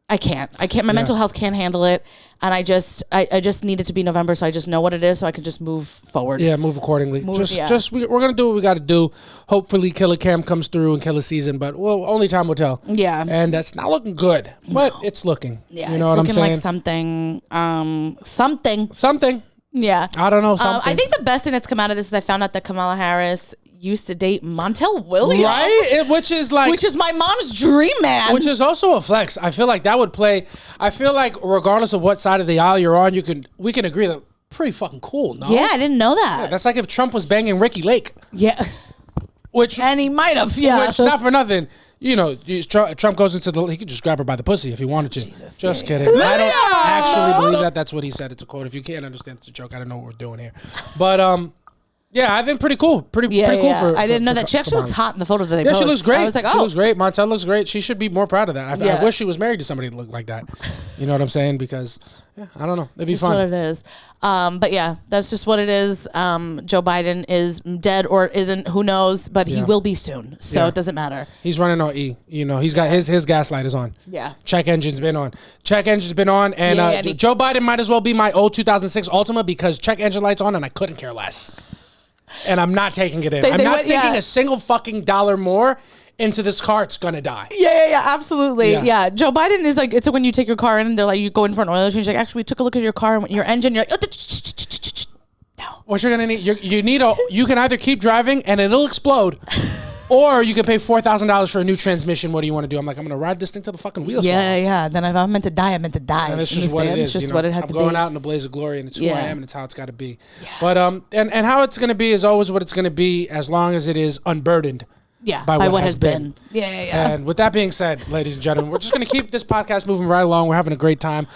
I can't. My mental health can't handle it, and I just need it to be November, so I just know what it is, so I can just move forward. Yeah, move accordingly. We're gonna do what we got to do. Hopefully, Killer Cam comes through and kill a season, but only time will tell. Yeah, and that's not looking good, but it's looking. Yeah, you know it's what I'm looking saying? Like something. Yeah, I don't know. Something. I think the best thing that's come out of this is I found out that Kamala Harris used to date Montel Williams, right? Which is my mom's dream man. Which is also a flex. I feel like that would play. I feel like regardless of what side of the aisle you're on, we can agree that pretty fucking cool. No, yeah, I didn't know that. Yeah, that's like if Trump was banging Ricky Lake. Yeah, and he might have. Yeah, which not for nothing. You know, Trump goes into he could just grab her by the pussy if he wanted to. Jesus, just kidding. I don't actually believe that. That's what he said. It's a quote. If you can't understand, it's a joke. I don't know what we're doing here, but yeah, I think pretty cool. Pretty cool for. I didn't know that. She actually looks hot in the photo that they posted. She looks great. I was like, she looks great. Montel looks great. She should be more proud of that. Yeah. I wish she was married to somebody that looked like that. You know what I'm saying? Because I don't know. It'd be fun. That's what it is. But yeah, that's just what it is. Joe Biden is dead or isn't. Who knows? But he will be soon. So it doesn't matter. He's running on E. You know, he's got his gaslight is on. Yeah. Check engine's been on. And Joe Biden might as well be my old 2006 Ultima because check engine light's on and I couldn't care less. And I'm not taking it in. I'm not sinking a single fucking dollar more into this car. It's gonna die. Yeah, absolutely. Yeah. Joe Biden is like, it's when you take your car in and they're like, you go in for an oil change. Like, actually, we took a look at your car and your engine. You're like, no. What you're gonna need? You can either keep driving and it'll explode, or you can pay $4,000 for a new transmission. What do you want to do? I'm like, I'm gonna ride this thing till the fucking wheels fall off. Yeah. Then if I'm meant to die, I'm meant to die. And it's just what it is. It's just what it had to be. I'm going out in a blaze of glory, and it's who I am, and it's how it's got to be. Yeah. But and how it's gonna be is always what it's gonna be, as long as it is unburdened. Yeah, by what has been. Yeah. And with that being said, ladies and gentlemen, we're just going to keep this podcast moving right along. We're having a great time.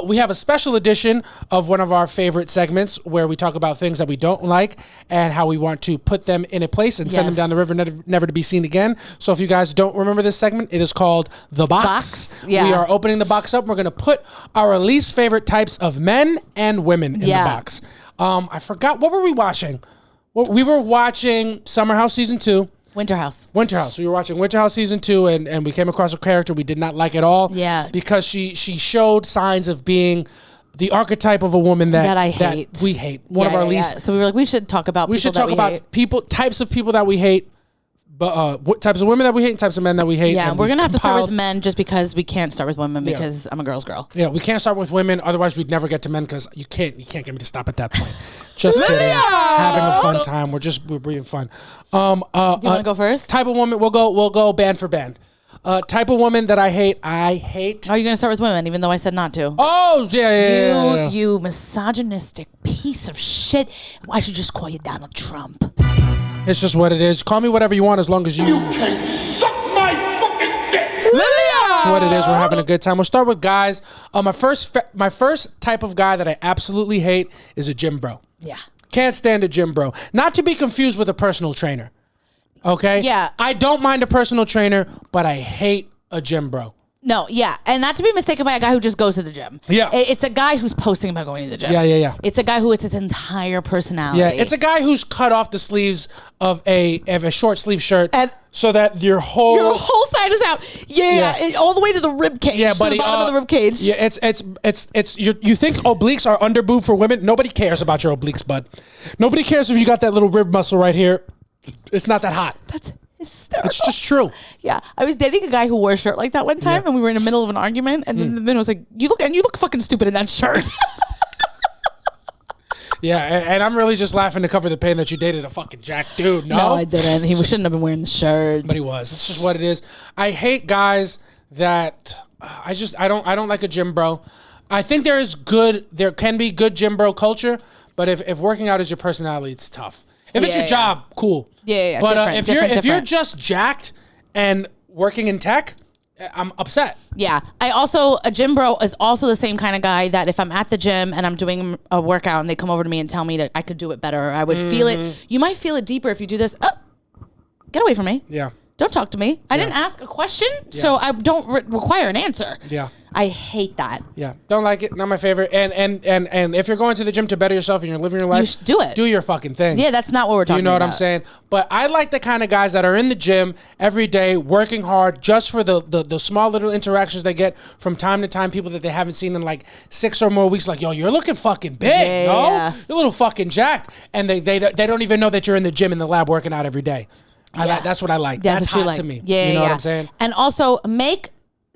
We have a special edition of one of our favorite segments where we talk about things that we don't like and how we want to put them in a place and send them down the river, never to be seen again. So if you guys don't remember this segment, it is called The Box. Yeah. We are opening the box up. We're going to put our least favorite types of men and women in the box. I forgot. What were we watching? Well, we were watching Summer House Season 2. Winter House. We were watching Winter House Season 2, and we came across a character we did not like at all. Yeah. Because she showed signs of being the archetype of a woman that I hate. That we hate. One of our least. Yeah. So we were like, we should talk about types of people that we hate. But types of women that we hate and types of men that we hate. Yeah, we're going to have to start with men just because we can't start with women because I'm a girl's girl. Yeah, we can't start with women. Otherwise, we'd never get to men because you can't get me to stop at that point. Just kidding. Having a fun time. We're being fun. You want to go first? Type of woman. We'll go band for band. Type of woman that I hate. Are you going to start with women, even though I said not to? Oh, yeah. You misogynistic piece of shit. I should just call you Donald Trump. It's just what it is. Call me whatever you want as long as you can suck my fucking dick. That's what it is. We're having a good time. We'll start with guys. My first type of guy that I absolutely hate is a gym bro. Yeah. Can't stand a gym bro. Not to be confused with a personal trainer. Okay? Yeah. I don't mind a personal trainer, but I hate a gym bro. No, yeah. And not to be mistaken by a guy who just goes to the gym. Yeah. It's a guy who's posting about going to the gym. Yeah. It's a guy who it's his entire personality. Yeah, it's a guy who's cut off the sleeves of a short sleeve shirt and so that your whole side is out. Yeah. All the way to the rib cage. Yeah, buddy, the bottom of the rib cage. Yeah, it's you think obliques are under boob for women? Nobody cares about your obliques, bud. Nobody cares if you got that little rib muscle right here. It's not that hot. That's hysterical. It's just true. Yeah, I was dating a guy who wore a shirt like that one time, and we were in the middle of an argument, and then the man was like, "You look fucking stupid in that shirt." Yeah, and I'm really just laughing to cover the pain that you dated a fucking jack dude. No, I didn't. He shouldn't have been wearing the shirt. But he was. It's just what it is. I hate guys that I don't like a gym bro. I think there can be good gym bro culture, but if working out is your personality, it's tough. If it's your job, cool. Yeah. But if you're just jacked and working in tech, I'm upset. Yeah. A gym bro is also the same kind of guy that if I'm at the gym and I'm doing a workout and they come over to me and tell me that I could do it better, or I would feel it. You might feel it deeper if you do this. Oh, get away from me. Yeah. Don't talk to me. I didn't ask a question, so I don't require an answer. Yeah. I hate that. Yeah. Don't like it. Not my favorite. And if you're going to the gym to better yourself and you're living your life, you should do it. Do your fucking thing. Yeah, that's not what we're talking about. You know what I'm saying? But I like the kind of guys that are in the gym every day, working hard just for the small little interactions they get from time to time, people that they haven't seen in like 6 or more weeks. Like, yo, you're looking fucking big, You're a little fucking jacked. And they don't even know that you're in the gym in the lab working out every day. That's what I like. That's hot to me. Yeah, you know what I'm saying? And also make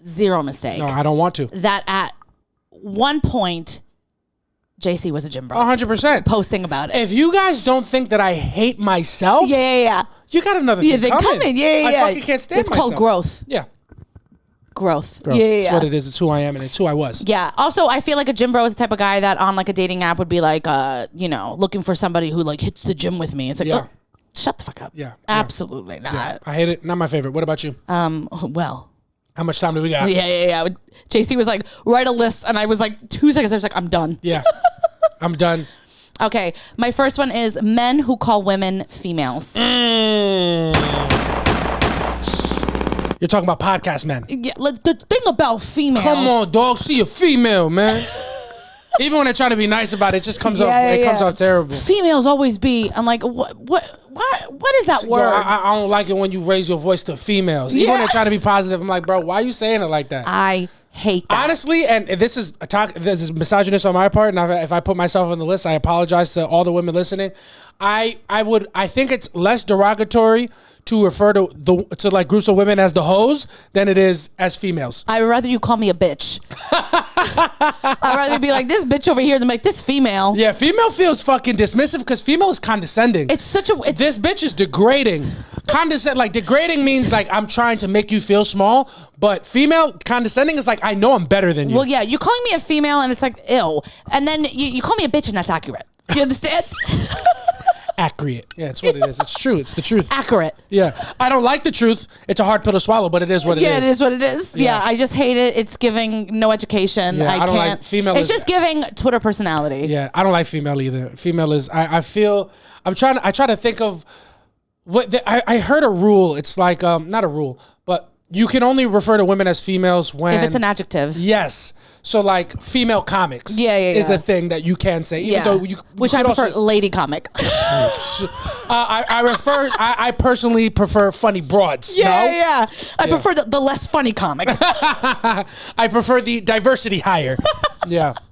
zero mistake. No, I don't want to. That at one point, JC was a gym bro. 100%. Posting about it. If you guys don't think that I hate myself, you got another thing coming. Yeah. I fucking can't stand myself. It's called growth. Yeah. Growth. Yeah. It's what it is. It's who I am and it's who I was. Yeah. Also, I feel like a gym bro is the type of guy that on like a dating app would be like, looking for somebody who like hits the gym with me. It's like, oh, shut the fuck up. Yeah. Absolutely not. Yeah. I hate it. Not my favorite. What about you? Well. How much time do we got? Yeah. JC was like, write a list. And I was like, 2 seconds. I was like, I'm done. Yeah. I'm done. Okay. My first one is men who call women females. You're talking about podcast men. Yeah, the thing about females. Come on, dog. See a female, man. Even when I try to be nice about it, it just comes off. It comes off terrible. Females always be. I'm like, what is that word? I don't like it when you raise your voice to females. Even when they try to be positive, I'm like, bro, why are you saying it like that? I hate that. Honestly, and this is misogynist on my part, and if I put myself on the list, I apologize to all the women listening. I think it's less derogatory to refer to like groups of women as the hoes than it is as females. I'd rather you call me a bitch. I'd rather be like this bitch over here than like this female. Yeah, female feels fucking dismissive because female is condescending. This bitch is degrading. Degrading means like I'm trying to make you feel small, but female condescending is like I know I'm better than you. Well, yeah, you calling me a female and it's like ill, and then you call me a bitch and that's accurate. You understand? Accurate. Yeah, it's what it is. It's true. It's the truth. Accurate. Yeah. I don't like the truth. It's a hard pill to swallow, but it is what it is. Yeah, it is what it is. Yeah, I just hate it. It's giving no education. Yeah, I don't can't. like female. It's just giving Twitter personality. Yeah, I don't like female either. Female is. I try to think of what I heard a rule. It's like not a rule, but you can only refer to women as females when if it's an adjective. Yes. So like female comics is a thing that you can say, even though which I prefer lady comic. I personally prefer funny broads. I prefer the less funny comic. I prefer the diversity higher. But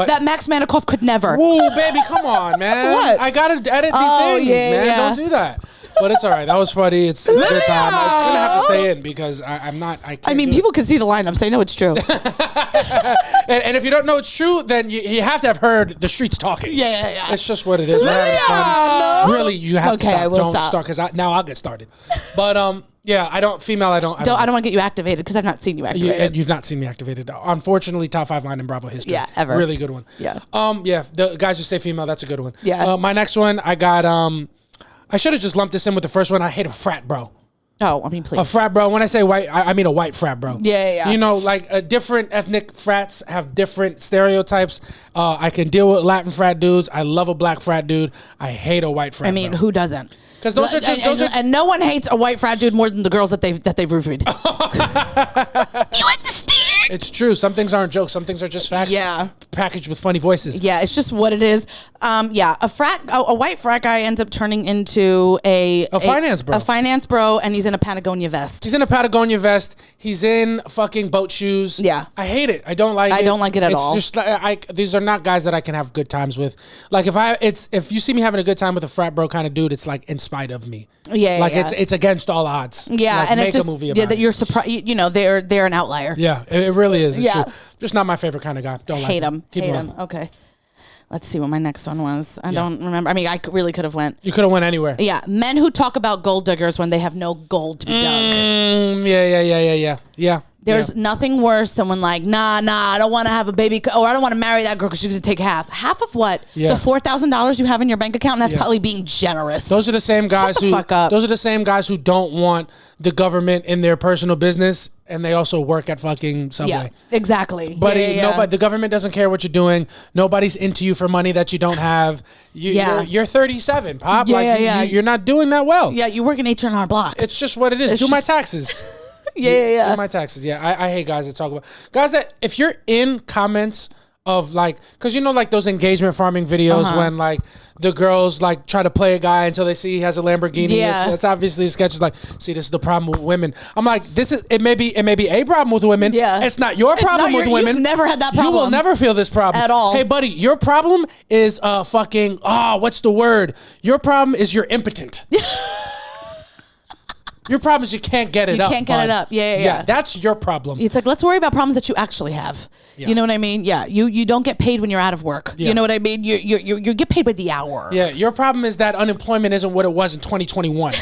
that Max Manikoff could never. Whoa, baby, come on, man. What? I gotta edit these things, man. Yeah. Don't do that. But it's all right. That was funny. It's a good time. I'm just gonna have to stay in because I mean, people can see the lineup. They know it's true. and if you don't know it's true, then you have to have heard the streets talking. Yeah. It's just what it is. We're having fun. Really, you have to stop. I will don't stop. start because now I'll get started. But I don't want to get you activated because I've not seen you activated. You've not seen me activated. Unfortunately, top 5 line in Bravo history. Yeah, ever. Really good one. Yeah. The guys who say female, that's a good one. Yeah. My next one, I got I should have just lumped this in with the first one. I hate a frat bro. Oh, I mean, please. A frat bro. When I say white, I mean a white frat bro. Yeah. You know, like different ethnic frats have different stereotypes. I can deal with Latin frat dudes. I love a black frat dude. I hate a white frat. I mean, who doesn't? Because those are just and no one hates a white frat dude more than the girls that they've roofied. You understand? It's true. Some things aren't jokes. Some things are just facts. Yeah. Packaged with funny voices. Yeah, it's just what it is. A white frat guy ends up turning into a finance bro. A finance bro, and he's in a Patagonia vest. He's in a Patagonia vest. He's in fucking boat shoes. Yeah. I hate it. I don't like it. I don't like it at all. It's just these are not guys that I can have good times with. Like if you see me having a good time with a frat bro kind of dude, it's like in spite of me. Yeah. Like it's against all odds. Yeah, like, and make it's just a movie about that you're surprised. You know, they're an outlier. Yeah, it really is. It's true. Just not my favorite kind of guy. Don't like him. Keep hate going. him. Okay. let's see what my next one was. I don't remember. I mean, I really could have went. You could have went anywhere. Yeah, men who talk about gold diggers when they have no gold to be dug. Yeah. There's nothing worse than when like, nah, I don't want to have a baby, or I don't want to marry that girl because she's going to take half. Half of what? Yeah. The $4,000 you have in your bank account, and that's probably being generous. Those are the same guys Those are the same guys who don't want the government in their personal business, and they also work at fucking Subway. Yeah, exactly. But nobody, the government doesn't care what you're doing. Nobody's into you for money that you don't have. You're 37, Pop. You're not doing that well. Yeah, you work in H&R Block. It's just what it is. Do my taxes. Yeah. Do my taxes. Yeah, I hate guys that talk about guys that if you're in comments of like, because you know like those engagement farming videos when like the girls like try to play a guy until they see he has a Lamborghini. Yeah. It's obviously a sketch. It's like, see, this is the problem with women. I'm like, it may be a problem with women. Yeah. It's not your problem with women. You've never had that problem. You will never feel this problem at all. Hey, buddy, your problem is fucking what's the word? Your problem is you're impotent. Your problem is you can't get it up. You can't get it up. Yeah. That's your problem. It's like, let's worry about problems that you actually have. Yeah. You know what I mean? Yeah. You don't get paid when you're out of work. Yeah. You know what I mean? You get paid by the hour. Yeah. Your problem is that unemployment isn't what it was in 2021.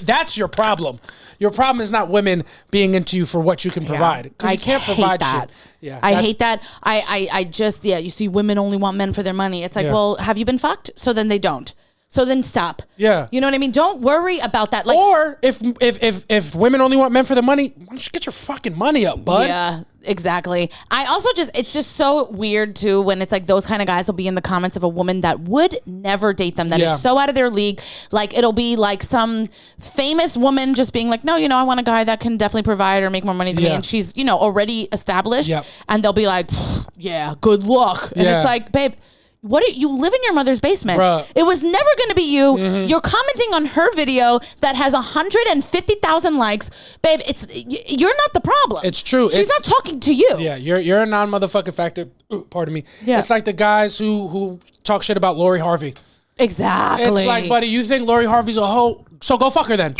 That's your problem. Your problem is not women being into you for what you can provide. Because you can't provide that. Shit. Yeah. I hate that. I just, you see women only want men for their money. It's like, well, have you been fucked? So then they don't. So then stop. Yeah. You know what I mean? Don't worry about that. Like, or if women only want men for the money, why don't you get your fucking money up, bud? Yeah, exactly. I also it's just so weird too when it's like those kind of guys will be in the comments of a woman that would never date them, that is so out of their league. Like it'll be like some famous woman just being like, no, I want a guy that can definitely provide or make more money than me. And she's, already established. Yep. And they'll be like, yeah, good luck. And it's like, babe, you live in your mother's basement. Bruh. It was never going to be you. Mm-hmm. You're commenting on her video that has 150,000 likes. Babe, you're not the problem. It's true. She's not talking to you. Yeah, you're a non-motherfucking factor. Pardon me. Yeah. It's like the guys who talk shit about Lori Harvey. Exactly. It's like, buddy, you think Lori Harvey's a hoe? So go fuck her then.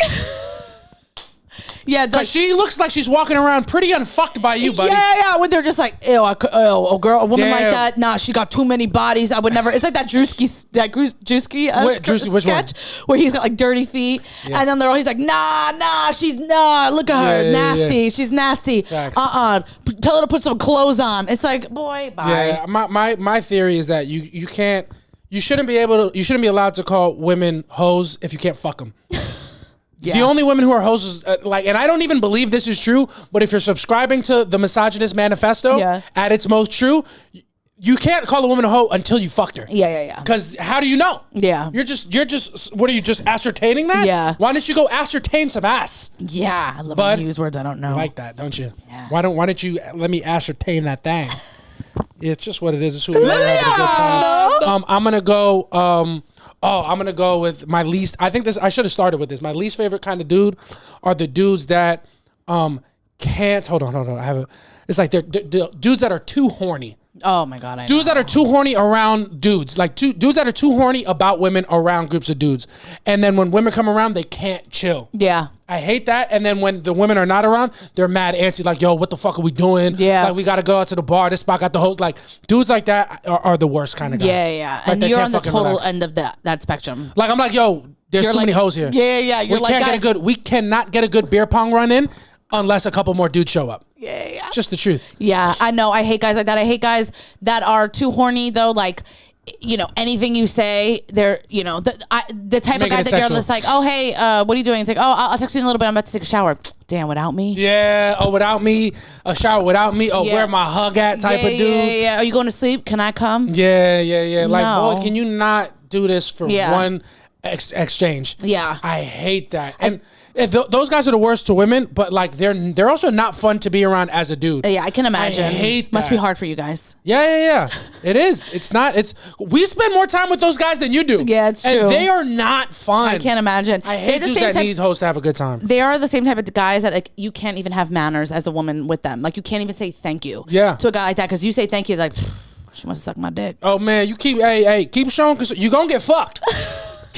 Yeah, because she looks like she's walking around pretty unfucked by you, buddy. Yeah. When they're just like, ew, a woman like that. Nah, she got too many bodies. I would never. It's like that Drewski sketch where he's got like dirty feet, and then he's like, nah, look at her, nasty. Yeah. She's nasty. Tell her to put some clothes on. It's like, boy, bye. Yeah, my theory is that you shouldn't be allowed to call women hoes if you can't fuck them. Yeah. The only women who are hoes, and I don't even believe this is true, but if you're subscribing to the Misogynist Manifesto at its most true, you can't call a woman a hoe until you fucked her. Yeah. Because how do you know? Yeah. You're just, what are you just ascertaining that? Yeah. Why don't you go ascertain some ass? Yeah. I love when you use words I don't know. You like that, don't you? Yeah. Why don't you let me ascertain that thing? It's just what it is. It's who we're having a good time. I'm going to go, I'm gonna go with my least. I think I should have started with this. My least favorite kind of dude are the dudes that can't. Hold on. It's like they're dudes that are too horny. Oh my god! Dudes that are too horny around dudes, like dudes that are too horny about women around groups of dudes, and then when women come around, they can't chill. Yeah. I hate that. And then when the women are not around, they're mad antsy, like, yo, what the fuck are we doing? Yeah. Like, we got to go out to the bar. This spot got the host. Like, dudes like that are the worst kind of guy. Yeah. Like, and you're on the total end of that spectrum. Like, I'm like, yo, there's too many hoes here. Yeah. We cannot get a good beer pong run in unless a couple more dudes show up. Yeah. It's just the truth. Yeah, I know. I hate guys like that. I hate guys that are too horny, though. Like, anything you say, they're, the type of guy that you're just like, oh, hey, what are you doing? It's like, oh, I'll text you in a little bit. I'm about to take a shower. Damn, without me? Yeah. Oh, without me? A shower without me? Oh, where my hug at type of dude? Yeah. Are you going to sleep? Can I come? Yeah. Like, boy, can you not do this for one exchange? Yeah. I hate that. And those guys are the worst to women, but like they're also not fun to be around as a dude. Yeah, I can imagine. I hate that. Must be hard for you guys. Yeah. It is. It's not. We spend more time with those guys than you do. Yeah, it's true. And they are not fun. I can't imagine. I hate dudes that need hosts to have a good time. They are the same type of guys that like you can't even have manners as a woman with them. Like you can't even say thank you. To a guy like that because you say thank you like she wants to suck my dick. Oh man, you keep keep showing because you gonna get fucked.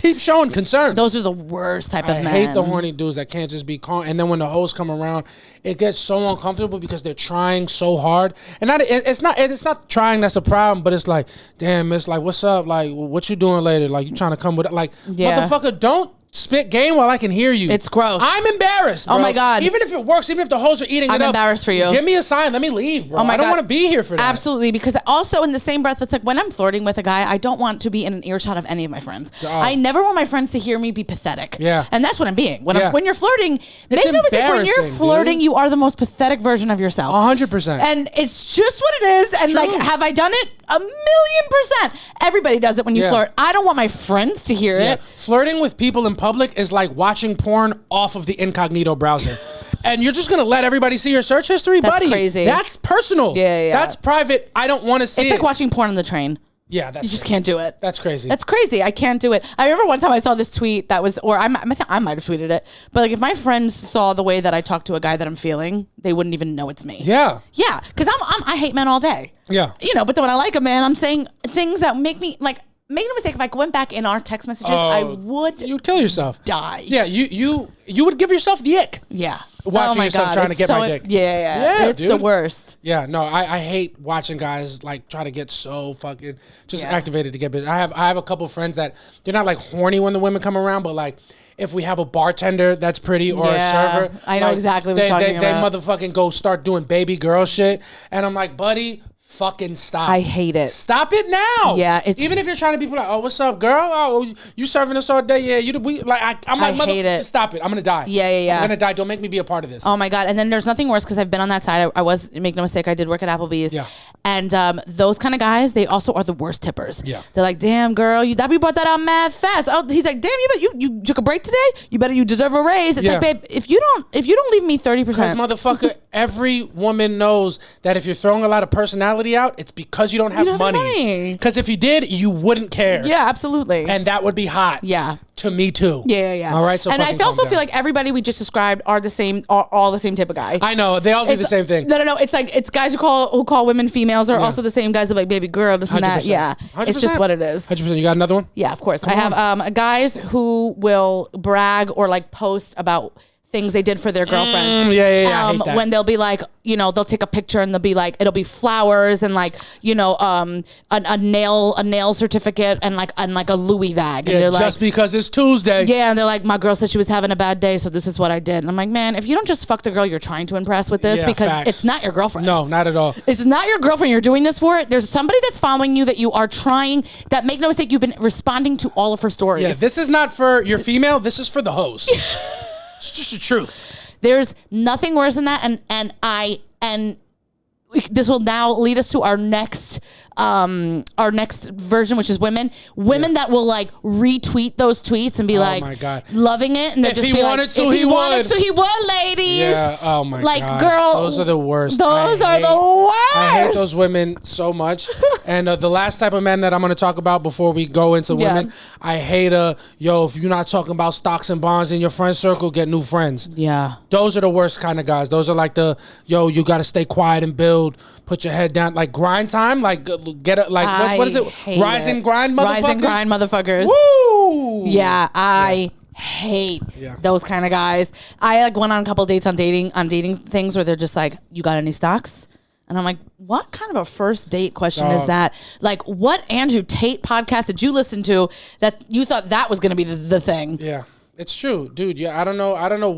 keep showing concern. Those are the worst type of men. I hate the horny dudes that can't just be calm. And then when the hoes come around, it gets so uncomfortable because they're trying so hard. And it's not trying that's the problem, but it's like, damn, it's like, what's up? Like, what you doing later? Like, you trying to come with, like, motherfucker, don't spit game while I can hear you. It's gross. I'm embarrassed, bro. Oh my God. Even if it works, even if the hoes are eating it up. I'm embarrassed for you. Give me a sign. Let me leave, bro. Oh my God. I don't want to be here for that. Absolutely. Because also in the same breath, it's like when I'm flirting with a guy, I don't want to be in an earshot of any of my friends. I never want my friends to hear me be pathetic. Yeah. And that's what I'm being. When you're flirting, make no mistake, when you're embarrassing, flirting, you are the most pathetic version of yourself. 100%. And it's just what it is. And true. like, have I done it? 1,000,000%. Everybody does it when you flirt. I don't want my friends to hear it. Flirting with people in public is like watching porn off of the incognito browser. And you're just going to let everybody see your search history, That's buddy. crazy. That's personal. Yeah. That's private. I don't want to see It's like watching porn on the train. Yeah, that's You just can't do it. That's crazy. That's crazy. I can't do it. I remember one time I saw this tweet that was, or I might have tweeted it, but like if my friends saw the way that I talk to a guy that I'm feeling, they wouldn't even know it's me. Yeah. Yeah, because I hate men all day. Yeah. You know, but then when I like a man, I'm saying things that make me like. Make no mistake, if I went back in our text messages, I would. You'd kill yourself. Die. Yeah, you would give yourself the ick. Yeah. Watching yourself trying to get my dick. Yeah, it's dude. the worst. Yeah, no, I hate watching guys like try to get so fucking just activated to get bitch. I have a couple friends that they're not like horny when the women come around, but like if we have a bartender that's pretty or a server, I know like, exactly what you're talking about. They motherfucking go start doing baby girl shit, and I'm like, buddy, fucking stop. I hate it. Stop it now. Yeah, it's even if you're trying to be like, oh, what's up, girl? Oh, you serving us all day? Yeah, I'm like, hate it. Stop it. I'm gonna die. Yeah. I'm gonna die. Don't make me be a part of this. Oh my God. And then there's nothing worse because I've been on that side. I was, make no mistake, I did work at Applebee's. Yeah. And those kind of guys, they also are the worst tippers. Yeah. They're like, damn, girl, you brought that out mad fast. Oh, he's like, damn, you took a break today? You deserve a raise. It's like, babe, if you don't leave me 30%. Because motherfucker, every woman knows that if you're throwing a lot of personality out, it's because you don't have money. Because if you did, you wouldn't care. Yeah, absolutely. And that would be hot. Yeah. To me too. Yeah. All right. So and I also feel like everybody we just described are the same, are all the same type of guy. I know they all do the same thing. No. It's like it's guys who call women females are also the same guys who are like baby girl, this and that. Yeah. 100%. It's just what it is. 100%. You got another one? Yeah, of course. I have guys who will brag or like post about things they did for their girlfriend. I hate that. When they'll be like, they'll take a picture and they'll be like, it'll be flowers and like, a nail certificate and like a Louis bag. And they're like, just because it's Tuesday. yeah, and they're like, my girl said she was having a bad day, so this is what I did. And I'm like, man, if you don't just fuck the girl you're trying to impress with this, because facts. it's not your girlfriend. No, not at all. It's not your girlfriend you're doing this for. There's somebody that's following you that you are trying, that make no mistake, you've been responding to all of her stories. Yeah, this is not for your female. This is for the host. It's just the truth. There's nothing worse than that, and this will now lead us to our next version, which is women that will like retweet those tweets and be like, my God, loving it, and if just he be wanted like, to, if he wanted would. to, he would, ladies. Yeah. Oh my like, God. girl, those are the worst. Those are the worst. I hate those women so much. And the last type of men that I'm going to talk about before we go into women, I hate if you're not talking about stocks and bonds in your friend circle, get new friends. Yeah. Those are the worst kind of guys. Those are like you got to stay quiet and build. Put your head down, like grind time, like get it, like what is it? Rise and grind, motherfuckers. Rise and grind, motherfuckers. Woo! Yeah, I hate those kind of guys. I like went on a couple dates on dating things where they're just like, "You got any stocks?" And I'm like, "What kind of a first date question is that? Like, what Andrew Tate podcast did you listen to that you thought that was going to be the thing?" Yeah, it's true, dude. Yeah, I don't know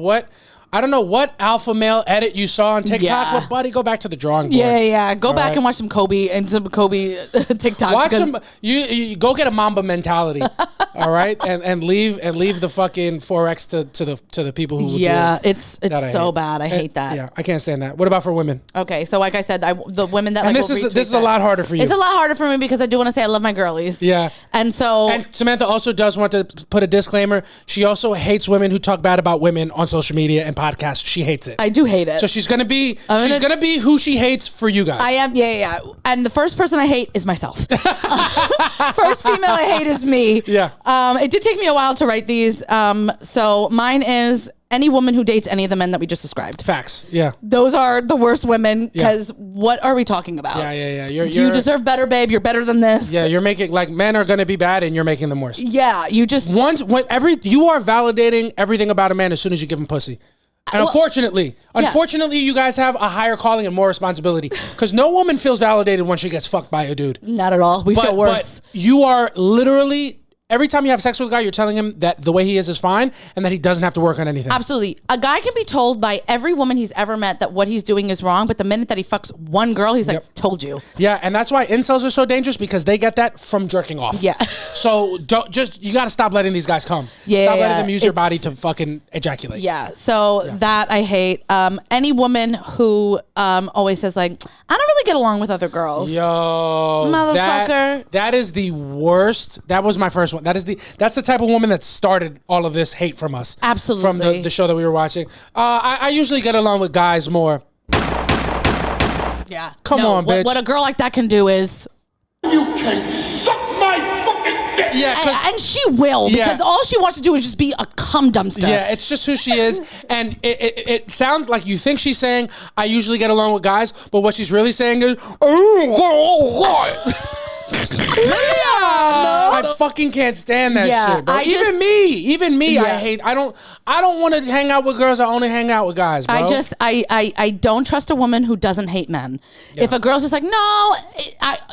what alpha male edit you saw on TikTok, but buddy, go back to the drawing board. Yeah. Go back and watch some Kobe TikToks. Watch them. You go get a Mamba mentality, all right, and leave the fucking Forex to the people who. Yeah, it's so bad. I hate that. Yeah, I can't stand that. What about for women? Okay, so like I said, the women that and like this is a lot harder for you. It's a lot harder for me because I do want to say I love my girlies. Yeah, and Samantha also does want to put a disclaimer. She also hates women who talk bad about women on social media and podcasts. She hates it. I do hate it. So she's gonna be who she hates for you guys. I am. Yeah. And the first person I hate is myself. First female I hate is me. Yeah. It did take me a while to write these. So mine is any woman who dates any of the men that we just described. Facts. Yeah. Those are the worst women because what are we talking about? Yeah. You deserve better, babe. You're better than this. Yeah, you're making, like, men are going to be bad and you're making them worse. Yeah, you just... you are validating everything about a man as soon as you give him pussy. And unfortunately, you guys have a higher calling and more responsibility because no woman feels validated when she gets fucked by a dude. Not at all. We feel worse. But you are literally... Every time you have sex with a guy, you're telling him that the way he is fine and that he doesn't have to work on anything. Absolutely. A guy can be told by every woman he's ever met that what he's doing is wrong, but the minute that he fucks one girl, he's like, told you. Yeah, and that's why incels are so dangerous because they get that from jerking off. Yeah. So you got to stop letting these guys come. Yeah. Stop letting them use your body to fucking ejaculate. Yeah. So that I hate. Any woman who always says like, I don't really get along with other girls. Yo, motherfucker. That is the worst. That was my first one. That's the type of woman that started all of this hate from us. Absolutely. From the show that we were watching. I usually get along with guys more. Yeah. Come on, bitch. What a girl like that can do is... You can suck my fucking dick. Yeah, and she will because all she wants to do is just be a cum dumpster. Yeah, it's just who she is. And it sounds like you think she's saying, I usually get along with guys, but what she's really saying is, I fucking can't stand that shit, bro. Even me, I don't want to hang out with girls. I only hang out with guys, bro. I don't trust a woman who doesn't hate men. Yeah. If a girl's just like, no,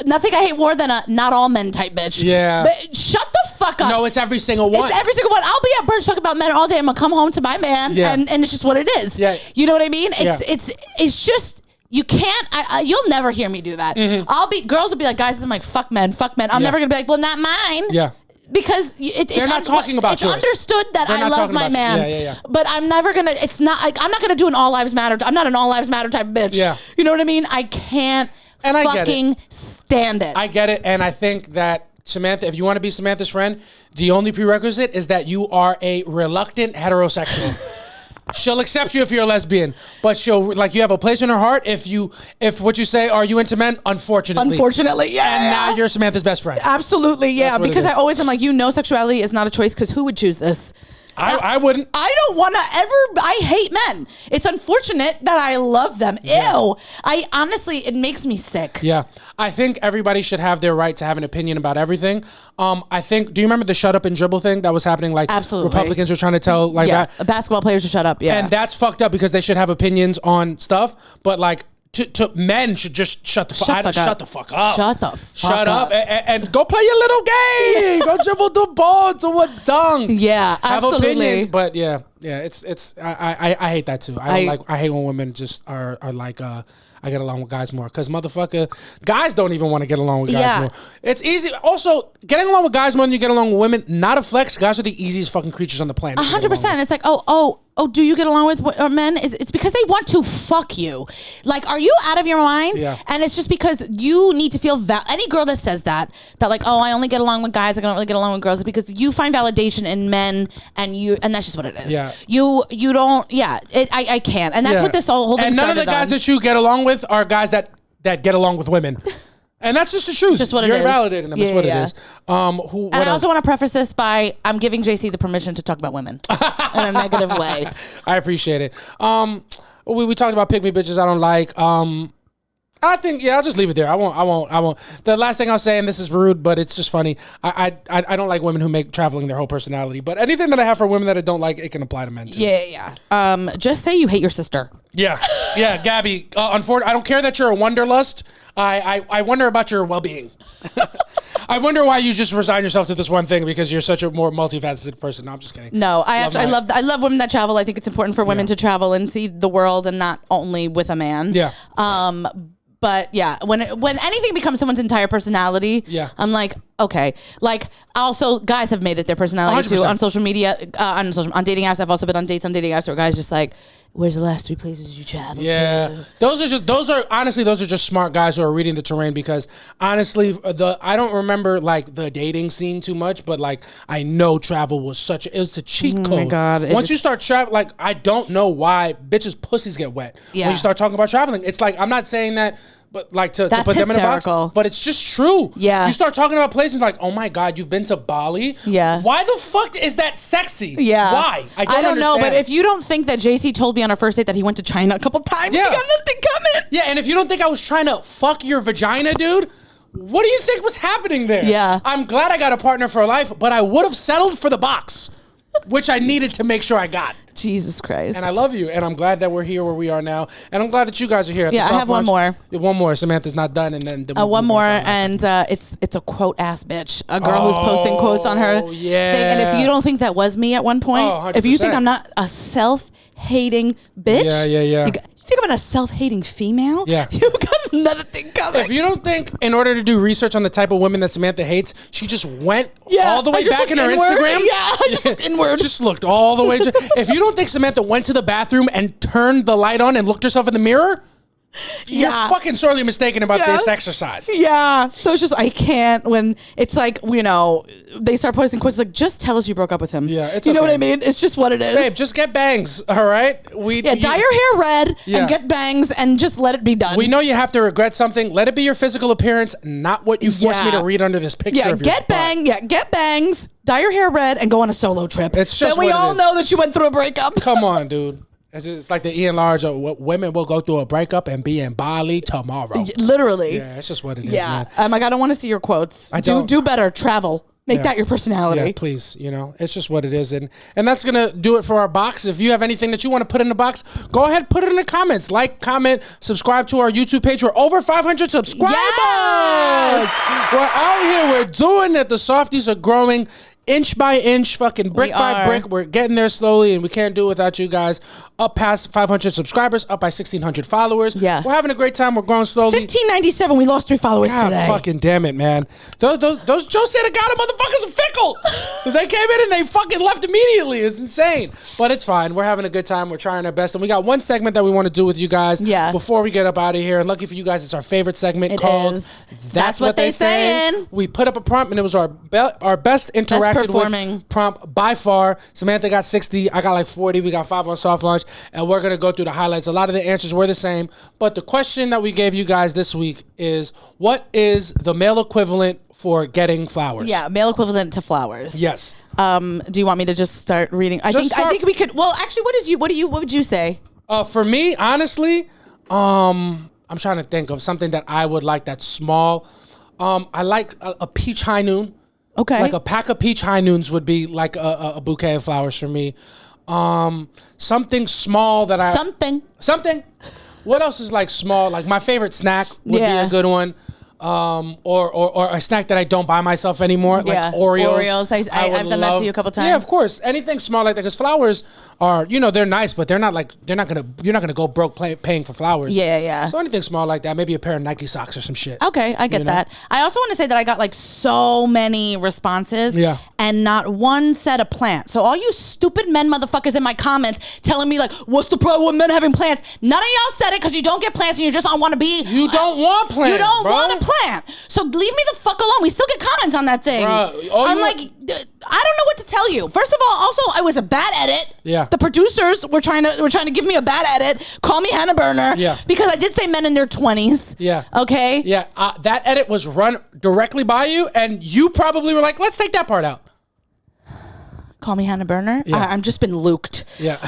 nothing I hate more than a not all men type bitch. Yeah. But shut the fuck up. No, it's every single one. It's every single one. I'll be at brunch talking about men all day. I'm gonna come home to my man, and it's just what it is. Yeah. You know what I mean? It's just. You can't. You'll never hear me do that. Mm-hmm. Girls will be like, guys, I'm like, fuck men. I'm never gonna be like, well, not mine. Yeah. Because they're not talking about yours. It's understood that I love my man. Yeah. But I'm never gonna. It's not. Like, I'm not gonna do an all lives matter. I'm not an all lives matter type of bitch. Yeah. You know what I mean? I can't. And I fucking stand it. I get it, and I think that Samantha, if you want to be Samantha's friend, the only prerequisite is that you are a reluctant heterosexual. She'll accept you if you're a lesbian, but you have a place in her heart if what you say, are you into men? Unfortunately, yeah. And now you're Samantha's best friend. Absolutely, yeah. Because I always am like, sexuality is not a choice because who would choose this? I wouldn't. I don't want to ever. I hate men. It's unfortunate that I love them. Yeah. Ew. It makes me sick. Yeah. I think everybody should have their right to have an opinion about everything. Do you remember the shut up and dribble thing that was happening? Like, absolutely. Republicans were trying to tell that. Basketball players should shut up. Yeah. And that's fucked up because they should have opinions on stuff. But like, to men should just shut the fuck up. Shut up and go play your little game. Go dribble the ball to a dunk. Yeah, absolutely. Have opinions, but it's I hate that too. I hate when women just are like I get along with guys more because motherfucker, guys don't even want to get along with guys more. It's easy. Also, getting along with guys more than you get along with women, not a flex. Guys are the easiest fucking creatures on the planet. 100%. It's like, do you get along with men? It's because they want to fuck you. Like, are you out of your mind? Yeah. And it's just because you need to feel any girl that says that like, I only get along with guys, I don't really get along with girls, is because you find validation in men and that's just what it is. Yeah. You don't. Yeah. I can't. And that's what this whole thing. And none of the guys that you get along with are guys that get along with women. And that's just the truth. Just what it You're is. You're validating them. It's what it is. And I also want to preface this by I'm giving JC the permission to talk about women in a negative way. I appreciate it. We talked about pick me bitches I don't like. I think I'll just leave it there. I won't. The last thing I'll say, and this is rude, but it's just funny. I don't like women who make traveling their whole personality. But anything that I have for women that I don't like, it can apply to men too. Yeah. Just say you hate your sister. Yeah, Gabby. Unfortunately, I don't care that you're a wanderlust. I wonder about your well-being. I wonder why you just resign yourself to this one thing because you're such a more multifaceted person. No, I'm just kidding. No, I love women that travel. I think it's important for women to travel and see the world and not only with a man. Yeah. But when anything becomes someone's entire personality, I'm like, okay. Like, also, guys have made it their personality 100%. Too on social media, on dating apps. I've also been on dates on dating apps where guys just like, where's the last 3 places you traveled? Yeah, to? those are just smart guys who are reading the terrain because honestly, I don't remember like the dating scene too much, but like I know travel was it's a cheat code. Oh my God. Once you start traveling, like I don't know why bitches' pussies get wet when you start talking about traveling. It's like I'm not saying that but like to That's put them in a hysterical. box. But it's just true. Yeah. You start talking about places like, oh my God, you've been to Bali? Yeah. Why the fuck is that sexy? Yeah. Why? I don't know, but understand. if you don't think that JC told me on our first date that he went to China a couple times, Yeah. you got nothing coming. Yeah, and if you don't think I was trying to fuck your vagina, dude, what do you think was happening there? Yeah. I'm glad I got a partner for life, but I would have settled for the box, which I needed to make sure I got. Jesus Christ. And I love you, and I'm glad that we're here where we are now, and I'm glad that you guys are here. At the I soft have one launch. more. Yeah, one more. Samantha's not done, and then One more, and it's a quote ass bitch, a girl who's posting quotes on her thing. And if you don't think that was me at one point, if you think I'm not a self-hating bitch, you think I'm not a self-hating female, you got another thing coming. If you don't think, in order to do research on the type of women that Samantha hates, she just went all the way back in her Instagram. Yeah, I just looked inward. Just looked all the way. If you don't think Samantha went to the bathroom and turned the light on and looked herself in the mirror, you're fucking sorely mistaken about this exercise. Yeah. So it's just, I can't, when it's like, you know, they start posting quotes like, just tell us you broke up with him. Yeah, it's you know what I mean? It's just what it is. Babe, just get bangs, all right? Dye your hair red and get bangs and just let it be done. We know you have to regret something. Let it be your physical appearance, not what you forced me to read under this picture of your butt. Get bangs, dye your hair red, and go on a solo trip. It's just then we all know that you went through a breakup. Come on, dude. It's like the Ian Large of women will go through a breakup and be in Bali tomorrow. Literally. Yeah, it's just what it is, man. man. I'm like, I don't want to see your quotes. Do better. Travel. Make that your personality. Yeah, please. You know, it's just what it is. And that's going to do it for our box. If you have anything that you want to put in the box, go ahead, put it in the comments. Like, comment, subscribe to our YouTube page. We're over 500 subscribers. Yes! We're out here. We're doing it. The Softies are growing inch by inch, fucking brick by brick. We're getting there slowly, and we can't do it without you guys. Up past 500 subscribers, up by 1,600 followers. Yeah. We're having a great time. We're growing slowly. 1597. We lost 3 followers today. Fucking damn it, man. Those Joe Santa Gata motherfuckers are fickle. They came in and they fucking left immediately. It's insane. But it's fine. We're having a good time. We're trying our best. And we got one segment that we want to do with you guys before we get up out of here. And lucky for you guys, it's our favorite segment called That's What They Saying. We put up a prompt, and it was our best interacted with prompt by far. Samantha got 60. I got like 40. We got 5 on soft launch. And we're going to go through the highlights. A lot of the answers were the same. But the question that we gave you guys this week is, what is the male equivalent for getting flowers? Yeah, male equivalent to flowers. Yes. Do you want me to just start reading? I think we could. Well, actually, what would you say? For me, honestly, I'm trying to think of something that I would like that's small. I like a peach high noon. Okay. Like a pack of peach high noons would be like a bouquet of flowers for me. Something small that something. What else is like small? Like my favorite snack would be a good one. Or a snack that I don't buy myself anymore, like Oreos. I've done that to you a couple times. Yeah, of course. Anything small like that, because flowers are, they're nice, but you're not gonna go broke paying for flowers. Yeah. So anything small like that, maybe a pair of Nike socks or some shit. Okay, I get that. I also want to say that I got like so many responses, and not one said a plant. So all you stupid men motherfuckers in my comments telling me like, what's the problem with men having plants? None of y'all said it because you don't get plants and you just don't want to be. You don't want plants. You don't want a plant. So leave me the fuck alone. We still get comments on that thing. I'm like, I don't know what to tell you. First of all, also I was a bad edit. Yeah. The producers were trying to give me a bad edit. Call me Hannah Burner. Yeah. Because I did say men in their 20s. Yeah. Okay. Yeah. That edit was run directly by you, and you probably were like, let's take that part out. Call me Hannah Burner. Yeah. I'm just been luked. Yeah.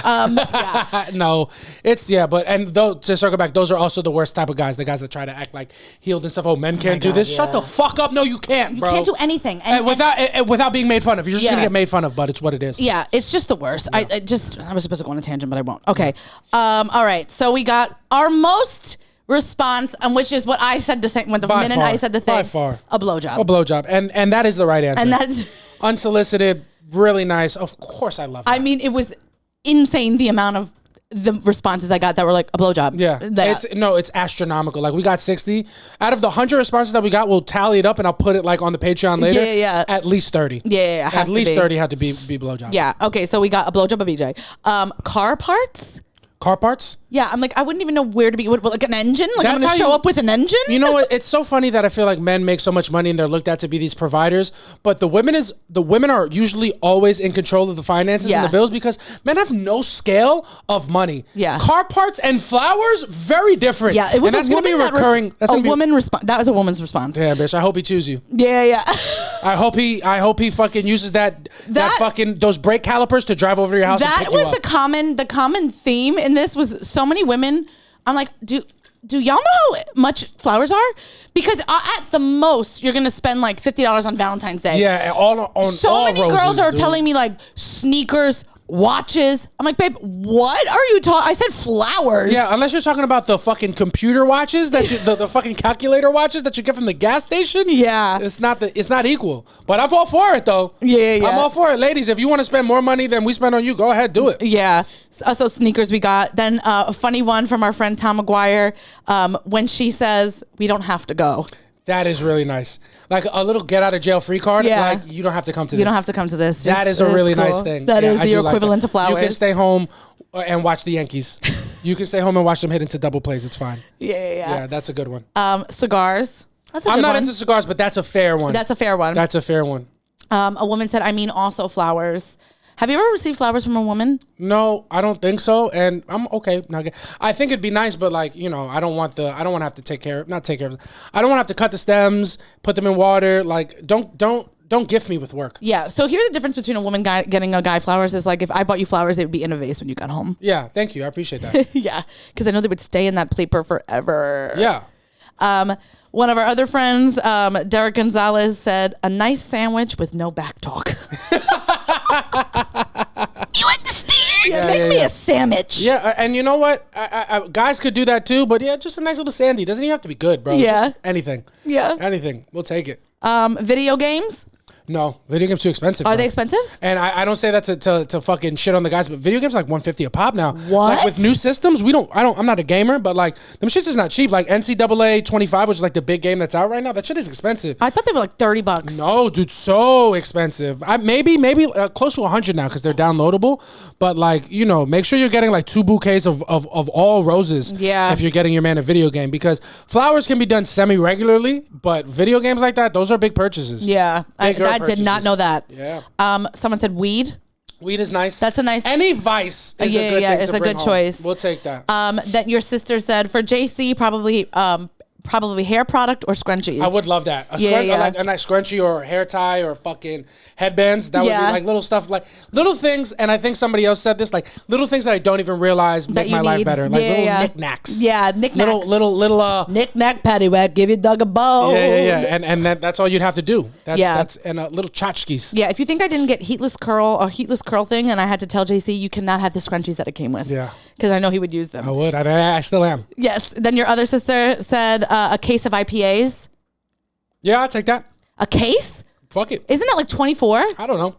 No, to circle back, those are also the worst type of guys. The guys that try to act like healed and stuff. Oh, men can't do this. Yeah. Shut the fuck up. No, you can't, bro. You can't do anything. Without being made fun of. You're just gonna get made fun of, but it's what it is. Yeah, it's just the worst. Yeah. I was supposed to go on a tangent, but I won't. Okay. All right. So we got our most response, which is what I said the same when I said the thing. By far. A blowjob. A blowjob. And that is the right answer. And that unsolicited. Really nice. Of course I love that. I mean, it was insane the amount of the responses I got that were like a blowjob. Yeah. It's astronomical. Like we got 60. Out of the 100 responses that we got, we'll tally it up and I'll put it like on the Patreon later. Yeah. At least 30. Yeah. At least 30 had to be blowjob. Yeah. Okay. So we got a blowjob, a BJ. Car parts. Car parts? Yeah, I'm like, I wouldn't even know where to be. What, like an engine? Like I'm going to show up with an engine? You know what? It's so funny that I feel like men make so much money and they're looked at to be these providers, but the women are usually always in control of the finances and the bills because men have no scale of money. Yeah. Car parts and flowers, very differerent. Yeah, it was and that's going to be recurring. That was a woman's response. Yeah, bitch. I hope he chooses you. Yeah. I hope he fucking uses that fucking those brake calipers to drive over to your house. That and pick you was up. the common theme in this was so many women. I'm like, do y'all know how much flowers are? Because at the most you're gonna spend like $50 on Valentine's Day. Yeah, on so many roses, girls are dude. telling me like sneakers, watches. I'm like, babe, what are you talking? I said flowers. Yeah, unless you're talking about the fucking computer watches that the fucking calculator watches that you get from the gas station. Yeah, it's not equal. But I'm all for it though. Yeah. I'm all for it, ladies. If you want to spend more money than we spend on you, go ahead, do it. Yeah. So sneakers we got. Then a funny one from our friend Tom McGuire when she says we don't have to go. That is really nice. Like a little get out of jail free card. Yeah. Like you don't have to come to this. You don't have to come to this. That is a really nice thing. That is I the do like equivalent that. to flowers. You can stay home and watch the Yankees. You can stay home and watch them hit into double plays. It's fine. Yeah. Yeah, that's a good one. Cigars. That's a good I'm not one. into cigars, but that's a fair one. That's a fair one. That's a fair one. A woman said, I mean also flowers. Have you ever received flowers from a woman? No, I don't think so. And I'm okay. I think it'd be nice, but like, you know, I don't want to have to take care of. I don't want to have to cut the stems, put them in water. Like, don't gift me with work. Yeah. So here's the difference between a woman getting a guy flowers is like if I bought you flowers, they would be in a vase when you got home. Yeah. Thank you. I appreciate that. Yeah. Because I know they would stay in that paper forever. Yeah. One of our other friends, Derek Gonzalez, said, a nice sandwich with no back talk. You understand? Make me a sandwich. Yeah, and you know what? Guys could do that too, but yeah, just a nice little sandy. Doesn't even have to be good, bro. Yeah. Just anything. Yeah. Anything. We'll take it. Video games? No, video games too expensive. Are bro. they expensive? And I don't say that to fucking shit on the guys, but video games like $150 a pop now. What? Like with new systems, I'm not a gamer, but like them shits is not cheap. Like NCAA 25, which is like the big game that's out right now. That shit is expensive. I thought they were like $30. No, dude, so expensive. Maybe close to 100 now because they're downloadable. But like, you know, make sure you're getting like 2 bouquets of all roses. Yeah. If you're getting your man a video game, because flowers can be done semi-regularly, but video games like that, those are big purchases. Yeah. I Bigger did not know that. Yeah. Someone said weed. Weed is nice. That's a nice. Any vice is a good thing it's to a bring good home. choice. We'll take that. That your sister said for JC probably hair product or scrunchies. I would love that. Like a nice scrunchie or hair tie or fucking headbands. That would be like little stuff, like little things. And I think somebody else said this, like little things that I don't even realize make my life better. Like little knickknacks. Yeah, knickknacks. Little knick-knack, paddywhack, give your dog a bow. Yeah. And that's all you'd have to do. That's and little tchotchkes. Yeah, if you think I didn't get heatless curl thing, and I had to tell JC, you cannot have the scrunchies that it came with. Yeah. Because I know he would use them. I would. I still am. Yes. Then your other sister said a case of IPAs. Yeah, I'll take that. A case? Fuck it. Isn't that like 24? I don't know.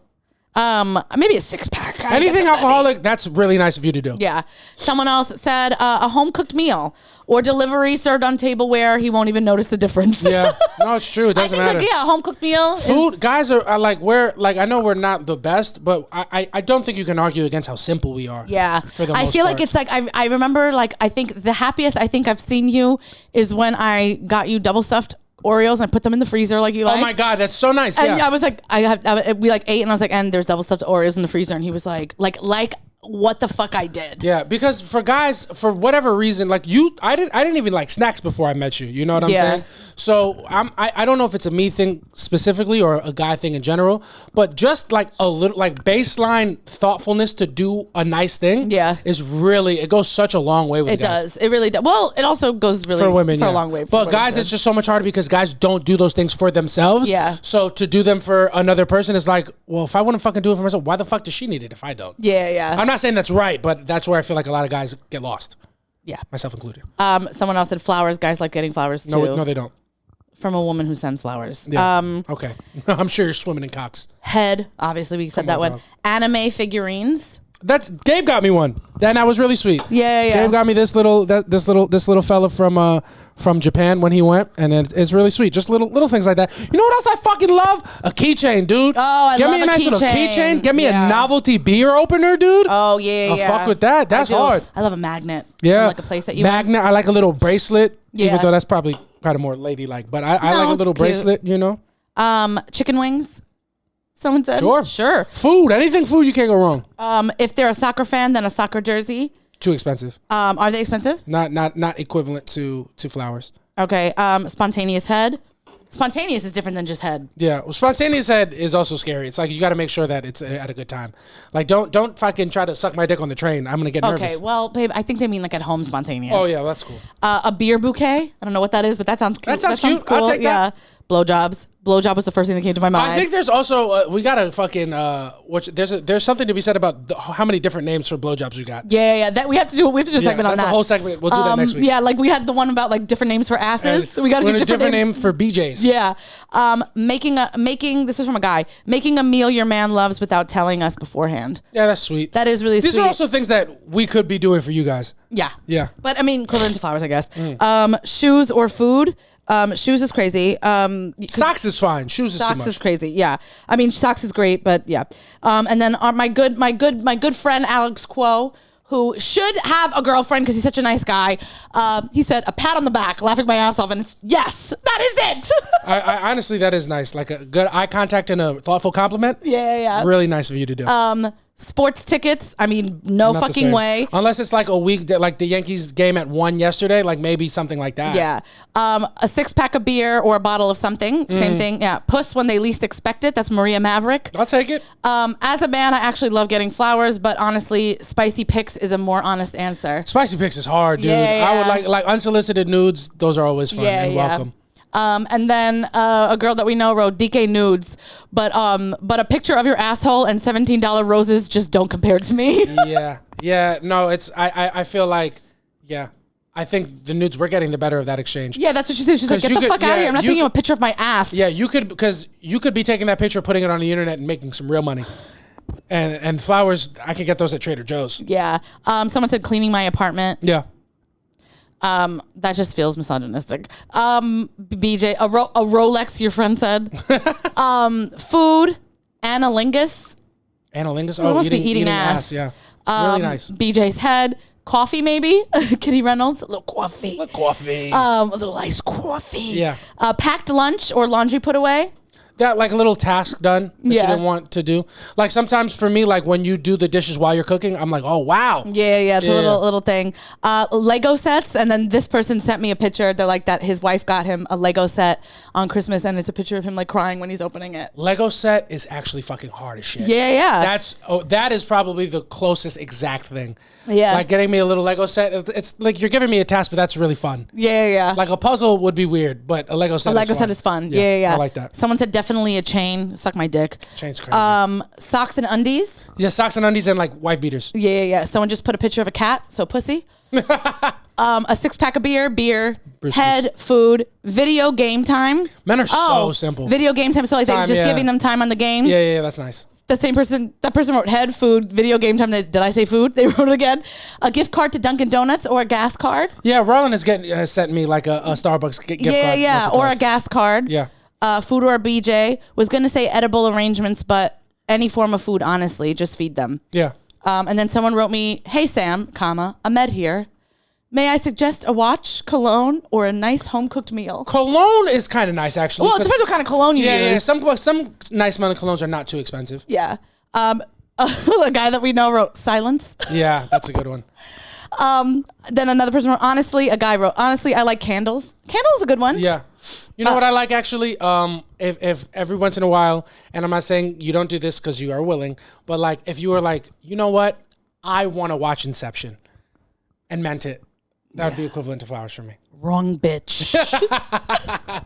Maybe a 6-pack. Anything alcoholic, that's really nice of you to do. Yeah. Someone else said a home cooked meal or delivery served on tableware. He won't even notice the difference. Yeah. No, it's true. It doesn't matter. Like, yeah, a home cooked meal. Food, guys are like, I know we're not the best, but I don't think you can argue against how simple we are. Yeah. For the I most feel part. like it's like, I remember like, I think the happiest I think I've seen you is when I got you double stuffed Oreos and I put them in the freezer like you like. Oh my God, that's so nice. And yeah. I was like, we like ate and I was like, and there's double stuffed Oreos in the freezer. And he was like what the fuck I did. Yeah, because for guys, for whatever reason, like I didn't even like snacks before I met you. You know what I'm saying? So I don't know if it's a me thing specifically or a guy thing in general, but just like a little like baseline thoughtfulness to do a nice thing. Yeah, it goes such a long way with guys. It does. It really does. Well, it also goes really for women for a long way. But guys, it's just so much harder because guys don't do those things for themselves. Yeah. So to do them for another person is like, well, if I wouldn't fucking do it for myself, why the fuck does she need it if I don't? Yeah. I'm not saying that's right, but that's where I feel like a lot of guys get lost. Yeah. Myself included. Someone else said flowers. Guys like getting flowers too. No, they don't. From a woman who sends flowers. Yeah. Okay. I'm sure you're swimming in cocks. Head. Obviously, we said that one. Dog. Anime figurines. That's Gabe got me one. Then that was really sweet. Yeah. Gabe got me this little fella from Japan when he went, and it's really sweet. Just little things like that. You know what else I fucking love? A keychain, dude. Oh, I Get love me a a nice little keychain. keychain. Get me Yeah. a novelty beer opener, dude. Oh yeah. I'll fuck with that. That's I do. hard. I love a magnet. Yeah, From, like a place that you magnet. went. I like a little bracelet. Yeah. Even though that's probably kind of more ladylike, but I No, like a it's little cute. bracelet. You know. Chicken wings. Someone said. Sure. Food. Anything food, you can't go wrong. If they're a soccer fan, then a soccer jersey. Too expensive. Are they expensive? Not equivalent to flowers. Okay. Spontaneous head. Spontaneous is different than just head. Yeah, well, spontaneous head is also scary. It's like you got to make sure that it's at a good time. Like don't fucking try to suck my dick on the train. I'm gonna get nervous. Okay, well, babe, I think they mean like at home spontaneous. Oh yeah, that's cool. A beer bouquet. I don't know what that is, but that sounds cute. That sounds cute. Cool. I'll take that. Yeah. Blowjobs. Blowjob was the first thing that came to my mind. I think there's also we gotta fucking there's something to be said about how many different names for blowjobs we got. Yeah. That we have to do a segment on that. That's a whole segment. We'll do that next week. Yeah, like we had the one about like different names for asses. So we got to do different name names for BJs. Yeah. Making this is from a guy. Making a meal your man loves without telling us beforehand. Yeah, that's sweet. That is really These sweet. are also things that we could be doing for you guys. Yeah. Yeah. But I mean, equivalent to flowers, I guess. Shoes or food. Shoes is crazy. Socks is fine. Shoes is too much. Socks is crazy. Yeah. I mean, socks is great, but yeah. And then my good friend Alex Quo, who should have a girlfriend because he's such a nice guy. He said a pat on the back, laughing my ass off, and it's yes, that is it. I honestly, that is nice. Like a good eye contact and a thoughtful compliment. Yeah. Really nice of you to do. Sports tickets. I mean, no Not the fucking same. way. Unless it's like a week, like the Yankees game at 1 yesterday, like maybe something like that. Yeah. A 6-pack of beer or a bottle of something. Same thing. Yeah. Puss when they least expect it. That's Maria Maverick. I'll take it. As a man, I actually love getting flowers, but honestly, spicy pics is a more honest answer. Spicy pics is hard, dude. Yeah. I would like unsolicited nudes. Those are always fun and welcome. And then a girl that we know wrote DK nudes, but a picture of your asshole and $17 roses just don't compare to me. Yeah. No, it's I feel like I think the nudes we're getting the better of that exchange. Yeah, that's what she said. She's like, get the fuck out of here. I'm not sending you a picture of my ass. Yeah, you could be taking that picture, putting it on the internet, and making some real money. And flowers, I could get those at Trader Joe's. Yeah. Someone said cleaning my apartment. Yeah. That just feels misogynistic. BJ, a Rolex, your friend said. Food, analingus. Analingus? Oh, must be eating ass. Yeah. Really nice. BJ's head. Coffee, maybe. Kitty Reynolds. A little coffee. A little iced coffee. Yeah. Packed lunch or laundry put away. That like a little task done that you didn't want to do. Like sometimes for me, like when you do the dishes while you're cooking, I'm like, oh wow. Yeah, it's a little thing. Lego sets, and then this person sent me a picture. They're like that his wife got him a Lego set on Christmas, and it's a picture of him like crying when he's opening it. Lego set is actually fucking hard as shit. Yeah. That is probably the closest exact thing. Yeah. Like getting me a little Lego set. It's like you're giving me a task, but that's really fun. Yeah. Like a puzzle would be weird, but a Lego set. Set is fun. Yeah. I like that. Someone said definitely a chain. Suck my dick. Chain's crazy. Socks and undies. Yeah, socks and undies and like wife beaters. Yeah. Someone just put a picture of a cat, so pussy. A 6-pack of beer, Brewskis. head, food, video game time. Men are so simple. Video game time. So like Time, just giving them time on the game. Yeah, that's nice. The same person, that person wrote head, food, video game time. Did I say food? They wrote it again. A gift card to Dunkin' Donuts or a gas card. Yeah, Roland has sent me like a Starbucks gift card. Yeah, or a gas card. Yeah. Food or a BJ. Was going to say edible arrangements, but any form of food, honestly, just feed them. Yeah. And then someone wrote me, hey, Sam, Ahmed here. May I suggest a watch, cologne, or a nice home-cooked meal? Cologne is kind of nice, actually. Well, it depends what kind of cologne you use. Yeah. Some nice amount of colognes are not too expensive. Yeah. A guy that we know wrote silence. Yeah, that's a good one. Then another person wrote, honestly, a guy wrote, honestly, I like candles. Candles is a good one. Yeah. You know what I like, actually? If every once in a while, and I'm not saying you don't do this because you are willing, but like if you were like, you know what? I want to watch Inception and meant it. That would be equivalent to flowers for me. Wrong bitch.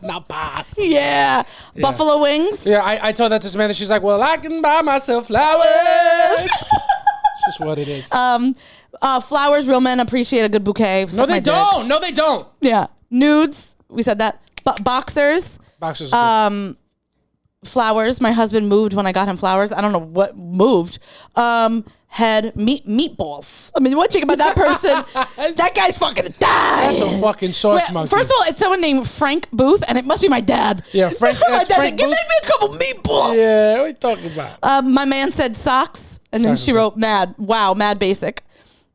Not boss. Yeah. Buffalo wings. Yeah, I told that to Samantha. She's like, well, I can buy myself flowers. It's just what it is. Flowers, real men appreciate a good bouquet. No, they don't. No, they don't. Yeah. Nudes. We said that. Boxers. Boxers are good. Flowers. My husband moved when I got him flowers. I don't know what moved. head, meatballs. I mean, one thing about that person, that guy's fucking dying. That's a fucking sauce monkey. First of all, it's someone named Frank Booth, and it must be my dad. Yeah, Frank. My That's dad Frank said, "Give Booth. me a couple meatballs." Yeah, what are you talking about? My man said socks, and then she wrote mad. Wow, mad basic.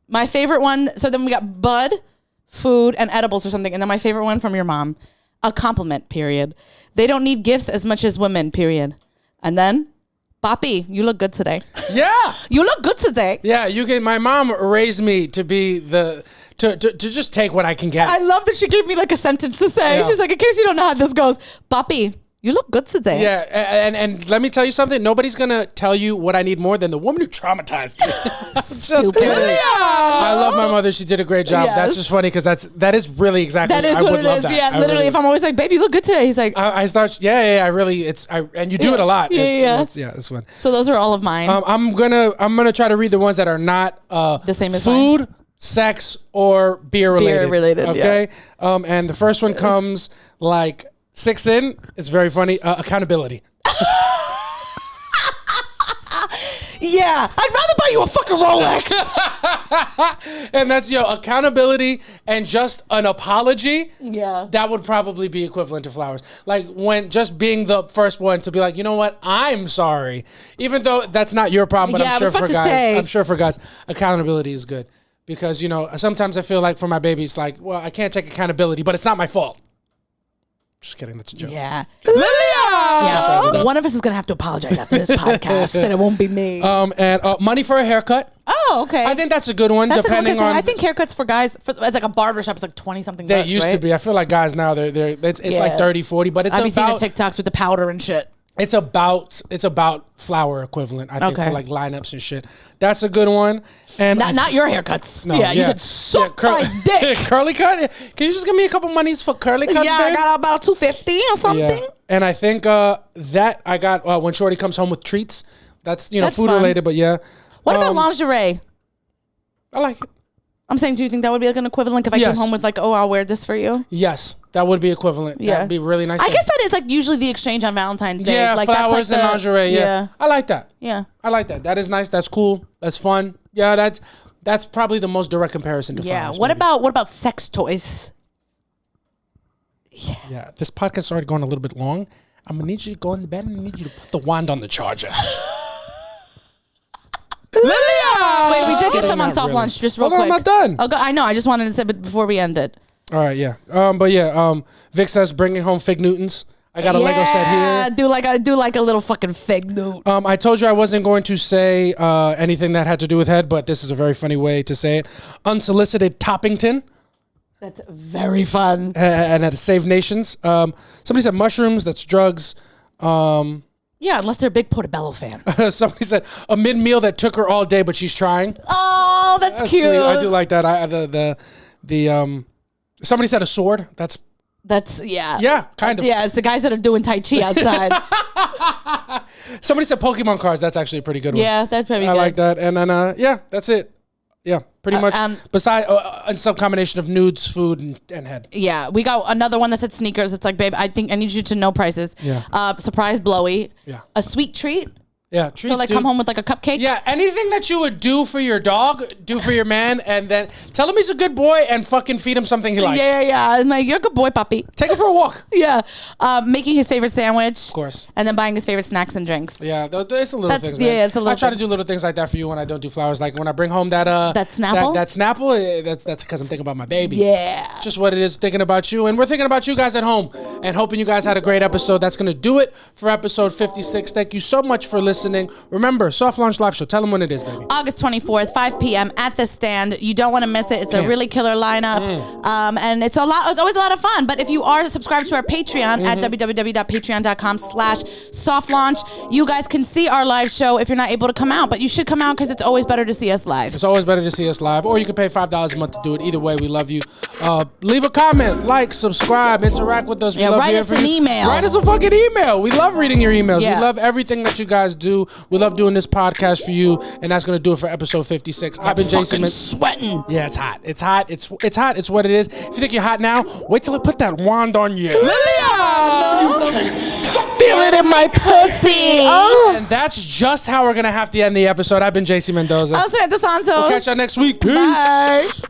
My favorite one. So then we got bud, food, and edibles or something, and then my favorite one from your mom, a compliment. Period. They don't need gifts as much as women. Period. And then, Boppy, you look good today. Yeah, You look good today. yeah. You can. My mom raised me to be to just take what I can get. I love that she gave me like a sentence to say. Yeah. She's like, in case you don't know how this goes, Boppy, you look good today. Yeah, and let me tell you something. Nobody's gonna tell you what I need more than the woman who traumatized me. Just kidding. I love my mother. She did a great job. Yes. That's just funny because that is really exactly. That is I what would it love is. that. Yeah, I literally. really- If I'm always like, baby, you look good today. He's like, I start. Yeah. I really. And you do it a lot. Yeah. It's fun. so those are all of mine. I'm gonna try to read the ones that are not The same as food, sex, or beer related. Beer related, Okay. And the first one comes like 6 in. It's very funny. Accountability. Yeah, I'd rather buy you a fucking Rolex. And that's accountability and just an apology. Yeah. That would probably be equivalent to flowers. Like when just being the first one to be like, you know what, I'm sorry. Even though that's not your problem, but Yeah, I I'm sure was about for to guys, say. I'm sure for guys, accountability is good. Because, sometimes I feel like for my baby, it's like, well, I can't take accountability, but it's not my fault. Just kidding, that's a joke. Yeah. Yeah. One of us is going to have to apologize after this podcast, and it won't be me. And money for a haircut. Oh, okay. I think that's a good one, That's a good one, depending 'cause on. I think haircuts for guys, it's like a barbershop, it's like 20-something they bucks, used right? to be. I feel like guys now, it's Yeah. like 30, 40, but it's I've been seeing the about. TikToks with the powder and shit. It's about flower equivalent, I think, Okay. for like lineups and shit. That's a good one. And Not your haircuts. No, You could suck my dick. Curly cut. Can you just give me a couple monies for curly cuts, Yeah, I babe? got about $250 or something. Yeah. And I think that I got when Shorty comes home with treats. That's That's food fun. related, but yeah. What about lingerie? I like it. I'm saying, do you think that would be like an equivalent if I came Yes. home with like, oh, I'll wear this for you? Yes, that would be equivalent. Yeah. That'd be really nice. I guess that is like usually the exchange on Valentine's Day. Yeah, like flowers that's like and lingerie. Yeah. I like that. Yeah. I like that. That is nice. That's cool. That's fun. Yeah, that's probably the most direct comparison to Yeah. flowers. What maybe. about sex toys? Yeah, this podcast is already going a little bit long. I'm gonna need you to go in the bed and I need you to put the wand on the charger. Wait, we should get some on Not soft really. launch just real Hold on, quick. I'm not done. Oh, I know. I just wanted to say, but before we end it. All right, yeah. But yeah, Vic says bringing home Fig Newtons. I got a Lego set here. Do like a little fucking fig newt. I told you I wasn't going to say anything that had to do with head, but this is a very funny way to say it. Unsolicited Toppington. That's very fun. And at Save Nations. Somebody said mushrooms. That's drugs. Yeah, unless they're a big Portobello fan. Somebody said a mid-meal that took her all day, but she's trying. Oh, that's cute. Sweet. I do like that. Somebody said a sword. That's yeah. Yeah, kind of. Yeah, it's the guys that are doing Tai Chi outside. Somebody said Pokemon cards. That's actually a pretty good one. Yeah, that's probably I good. like that. And then yeah, that's it. Yeah, pretty much. Besides, some combination of nudes, food, and head. Yeah, we got another one that said sneakers. It's like, babe, I think I need you to know prices. Yeah. Surprise blowy. Yeah. A sweet treat. Yeah, treats, So like dude. come home with like a cupcake. Yeah, anything that you would do for your dog, do for your man, and then tell him he's a good boy and fucking feed him something he likes. Yeah. I'm like, you're a good boy, puppy. Take him for a walk. Yeah. Making his favorite sandwich. Of course. And then buying his favorite snacks and drinks. Yeah, it's the little That's- things. yeah, Man. it's the little I try to things. do little things like that for you when I don't do flowers. Like when I bring home that Snapple? that Snapple. That's because I'm thinking about my baby. Yeah. It's just what it is. Thinking about you, and we're thinking about you guys at home, and hoping you guys had a great episode. That's gonna do it for episode 56. Thank you so much for listening. Remember, Soft Launch Live Show. Tell them when it is, baby. August 24th, 5 p.m. at the Stand. You don't want to miss it. It's a really killer lineup. And it's always a lot of fun. But if you are subscribed to our Patreon at www.patreon.com/softlaunch, you guys can see our live show if you're not able to come out. But you should come out because it's always better to see us live. It's always better to see us live, or you can pay $5 a month to do it. Either way, we love you. Leave a comment, like, subscribe, interact with us. We love write hearing us from an you. email. Write us a fucking email. We love reading your emails. Yeah. We love everything that you guys do. We love doing this podcast for you, and that's gonna do it for episode 56. I've been Jason. Fucking sweating. Yeah, it's hot. It's hot. It's hot. It's what it is. If you think you're hot now, wait till I put that wand on you. Lilia! Feel it in my pussy. Oh. And that's just how we're going to have to end the episode. I've been JC Mendoza. I'm Samantha Santos. We'll catch y'all next week. Peace. Bye.